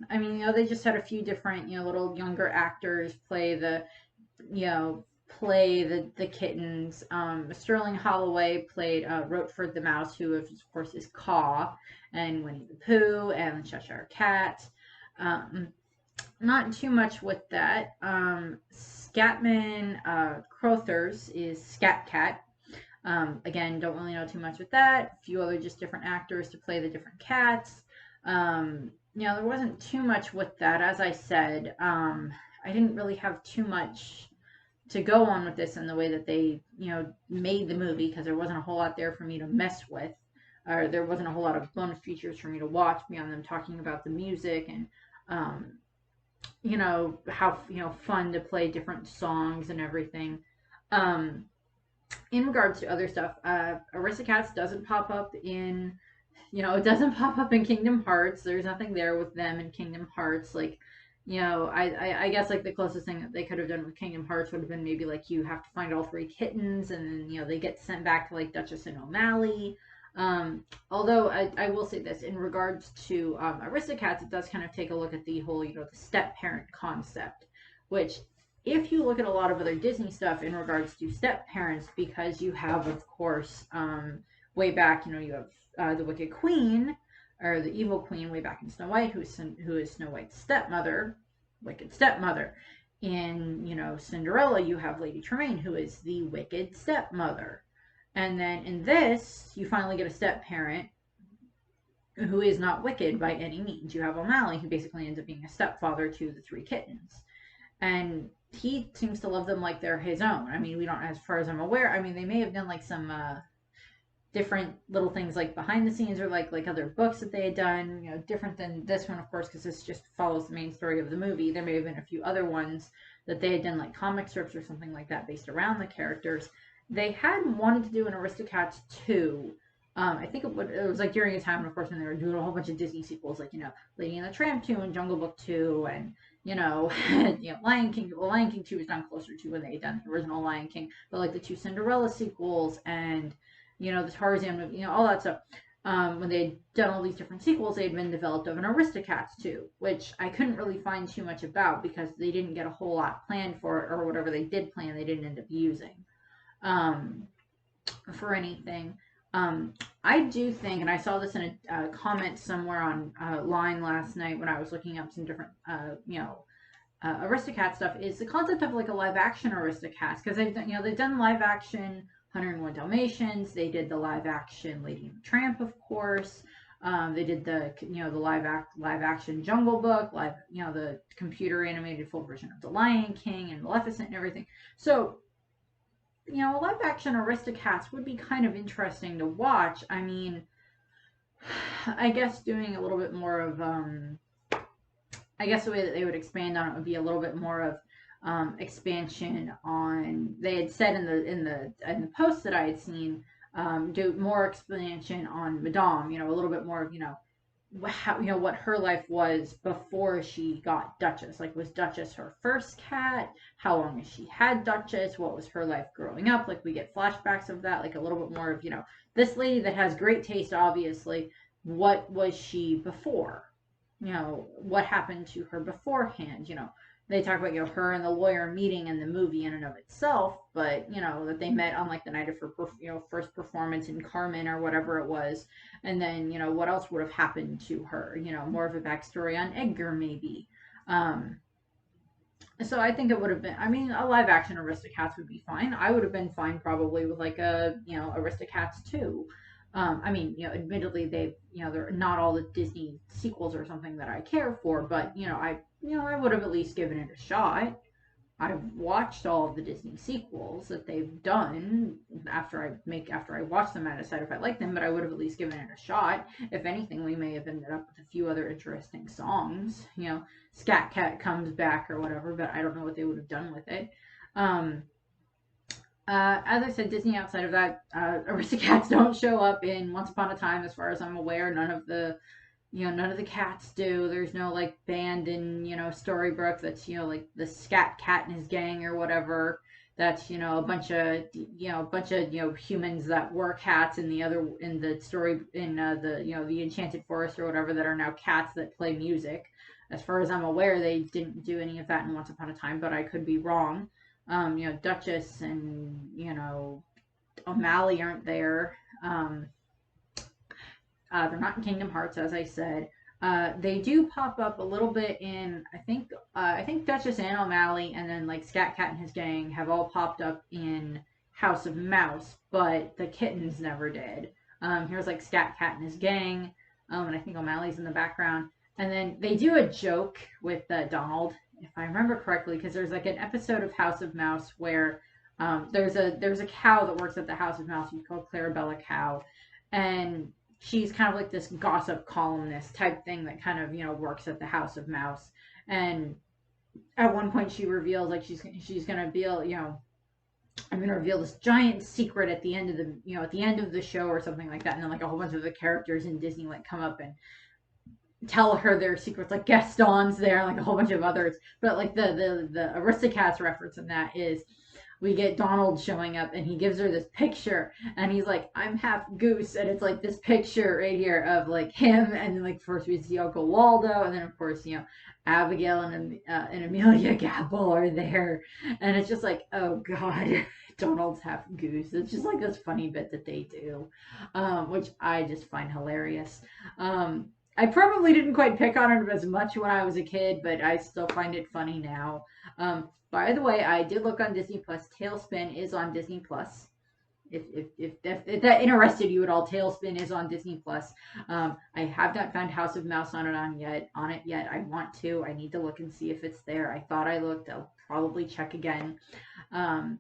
A: They just had a few different, little younger actors play the kittens. Sterling Holloway played Roachford the Mouse, who of course is Caw, and Winnie the Pooh, and the Cheshire Cat. Not too much with that. Scatman Crothers is Scat Cat. Again, don't really know too much with that. A few other just different actors to play the different cats. There wasn't too much with that. As I said, I didn't really have too much to go on with this in the way that they, made the movie, because there wasn't a whole lot there for me to mess with. Or there wasn't a whole lot of bonus features for me to watch beyond them talking about the music and, how, fun to play different songs and everything. In regards to other stuff, Aristocats doesn't pop up in, it doesn't pop up in Kingdom Hearts. There's nothing there with them in Kingdom Hearts. Like, I guess like the closest thing that they could have done with Kingdom Hearts would have been maybe like you have to find all 3 kittens and then, they get sent back to like Duchess and O'Malley. Although I will say this, in regards to Aristocats, it does kind of take a look at the whole, the step-parent concept, which if you look at a lot of other Disney stuff in regards to step-parents, because you have, of course, way back, you have the Wicked Queen, or the Evil Queen way back in Snow White, who is Snow White's stepmother, wicked stepmother. In, Cinderella, you have Lady Tremaine, who is the wicked stepmother. And then in this, you finally get a step-parent who is not wicked by any means. You have O'Malley, who basically ends up being a stepfather to the 3 kittens. And he seems to love them like they're his own. We don't, as far as I'm aware, they may have done like some different little things like behind the scenes or like other books that they had done, different than this one, of course, because this just follows the main story of the movie. There may have been a few other ones that they had done like comic strips or something like that based around the characters. They had wanted to do an Aristocats 2. I think it was like during a time, of course, when they were doing a whole bunch of Disney sequels, like, Lady and the Tramp 2 and Jungle Book 2 and, Lion King. Well, Lion King 2 was done closer to when they had done the original Lion King, but like the 2 Cinderella sequels and, the Tarzan movie, all that stuff. When they had done all these different sequels, they had been developed of an Aristocats 2, which I couldn't really find too much about because they didn't get a whole lot planned for it, or whatever they did plan, they didn't end up using for anything. I do think, and I saw this in a comment somewhere on line last night when I was looking up some different, Aristocat stuff, is the concept of like a live action Aristocats, because they've done live action 101 Dalmatians, they did the live action Lady and the Tramp, of course. They did the live action Jungle Book, the computer animated full version of The Lion King and Maleficent and everything. So a live action Aristocats would be kind of interesting to watch. I mean, I guess doing a little bit more of I guess the way that they would expand on it would be a little bit more of expansion on. They had said in the post that I had seen, do more expansion on Madame. A little bit more of how what her life was before she got Duchess. Like, was Duchess her first cat? How long has she had Duchess? What was her life growing up? Like, we get flashbacks of that. Like, a little bit more of this lady that has great taste, obviously. What was she before? What happened to her beforehand? They talk about her and the lawyer meeting in the movie in and of itself, but that they met on like the night of her first performance in Carmen or whatever it was, and then what else would have happened to her? More of a backstory on Edgar maybe. So I think it would have been. I mean, a live action Aristocats would be fine. I would have been fine probably with like a Aristocats 2. I mean, admittedly, they're not all the Disney sequels or something that I care for, but I would have at least given it a shot. I've watched all of the Disney sequels that they've done after I watch them. I decide if I like them, but I would have at least given it a shot. If anything, we may have ended up with a few other interesting songs. Scat Cat comes back or whatever, but I don't know what they would have done with it. As I said, Disney outside of that, Aristocats don't show up in Once Upon a Time, as far as I'm aware. None of the cats do. There's no like band in Storybrooke that's like the Scat Cat and his gang or whatever. That's a bunch of humans that were cats in the story in the Enchanted Forest or whatever that are now cats that play music. As far as I'm aware, they didn't do any of that in Once Upon a Time, but I could be wrong. Duchess and O'Malley aren't there. They're not in Kingdom Hearts, as I said. They do pop up a little bit in I think Duchess and O'Malley, and then like Scat Cat and his gang have all popped up in House of Mouse, but the kittens never did. Here's like Scat Cat and his gang, and I think O'Malley's in the background. And then they do a joke with Donald, if I remember correctly, because there's like an episode of House of Mouse where there's a cow that works at the House of Mouse. She's called Clarabella Cow, and she's kind of like this gossip columnist type thing that kind of works at the House of Mouse. And at one point she reveals like she's gonna be I'm gonna reveal this giant secret at the end of the show or something like that, and then like a whole bunch of the characters in Disney like come up and tell her their secrets, like Gaston's there and like a whole bunch of others. But like the Aristocats reference in that is we get Donald showing up and he gives her this picture and he's like, I'm half goose, and it's like this picture right here of like him, and then like first we see Uncle Waldo, and then of course Abigail and Amelia Gabble are there, and it's just like, oh god. Donald's half goose. It's just like this funny bit that they do, which I just find hilarious. I probably didn't quite pick on it as much when I was a kid, but I still find it funny now. By the way, I did look on Disney Plus. Tailspin is on Disney Plus. If that interested you at all, Tailspin is on Disney Plus. I have not found House of Mouse on it yet. I want to. I need to look and see if it's there. I thought I looked. I'll probably check again. But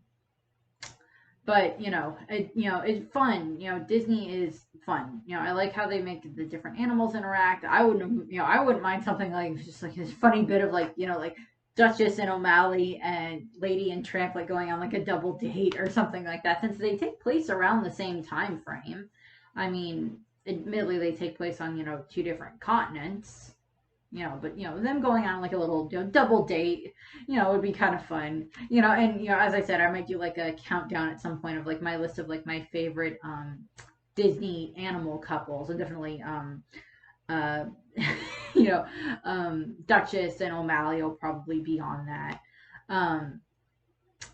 A: it's fun. Disney is fun. I like how they make the different animals interact. I wouldn't mind something like just like this funny bit of like Duchess and O'Malley and Lady and Tramp like going on like a double date or something like that, since they take place around the same time frame. I mean, admittedly they take place on two different continents. But them going on like a little double date, would be kind of fun. And as I said, I might do like a countdown at some point of like my list of like my favorite Disney animal couples, and definitely Duchess and O'Malley will probably be on that.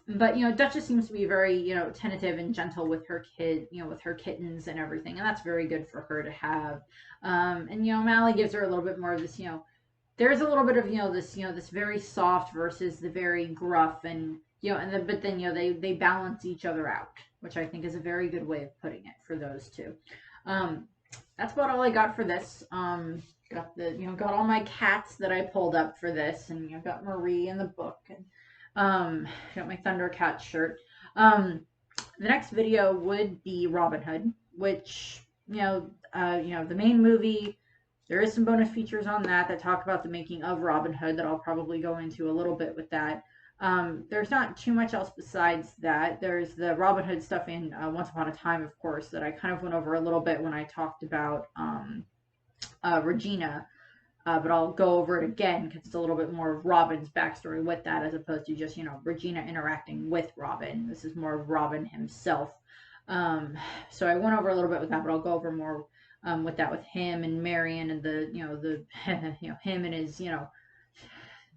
A: But Duchess seems to be very tentative and gentle with her with her kittens and everything, and that's very good for her to have. And O'Malley gives her a little bit more of this there's a little bit of this very soft versus the very gruff, and but then they balance each other out, which I think is a very good way of putting it for those two. that's about all I got for this. Got the got all my cats that I pulled up for this, and got Marie in the book, and got my Thundercat shirt. The next video would be Robin Hood, which the main movie. There is some bonus features on that talk about the making of Robin Hood that I'll probably go into a little bit with that. There's not too much else besides that. There's the Robin Hood stuff in Once Upon a Time, of course, that I kind of went over a little bit when I talked about Regina. But I'll go over it again because it's a little bit more of Robin's backstory with that, as opposed to just Regina interacting with Robin. This is more of Robin himself. So I went over a little bit with that, but I'll go over more with that with him and Marion and the him and his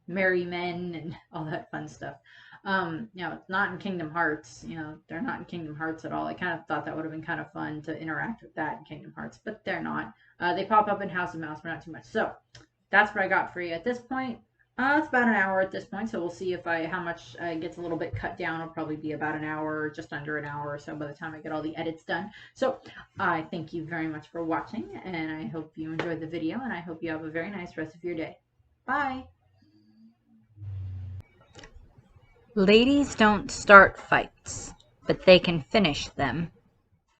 A: merry men and all that fun stuff. It's not in Kingdom Hearts. They're not in Kingdom Hearts at all. I kind of thought that would have been kind of fun to interact with that in Kingdom Hearts, but they're not. They pop up in House of Mouse, but not too much. So that's what I got for you at this point. It's about an hour at this point, so we'll see if how much gets a little bit cut down. It'll probably be about an hour, just under an hour or so by the time I get all the edits done. So I thank you very much for watching, and I hope you enjoyed the video, and I hope you have a very nice rest of your day. Bye! Ladies don't start fights, but they can finish them.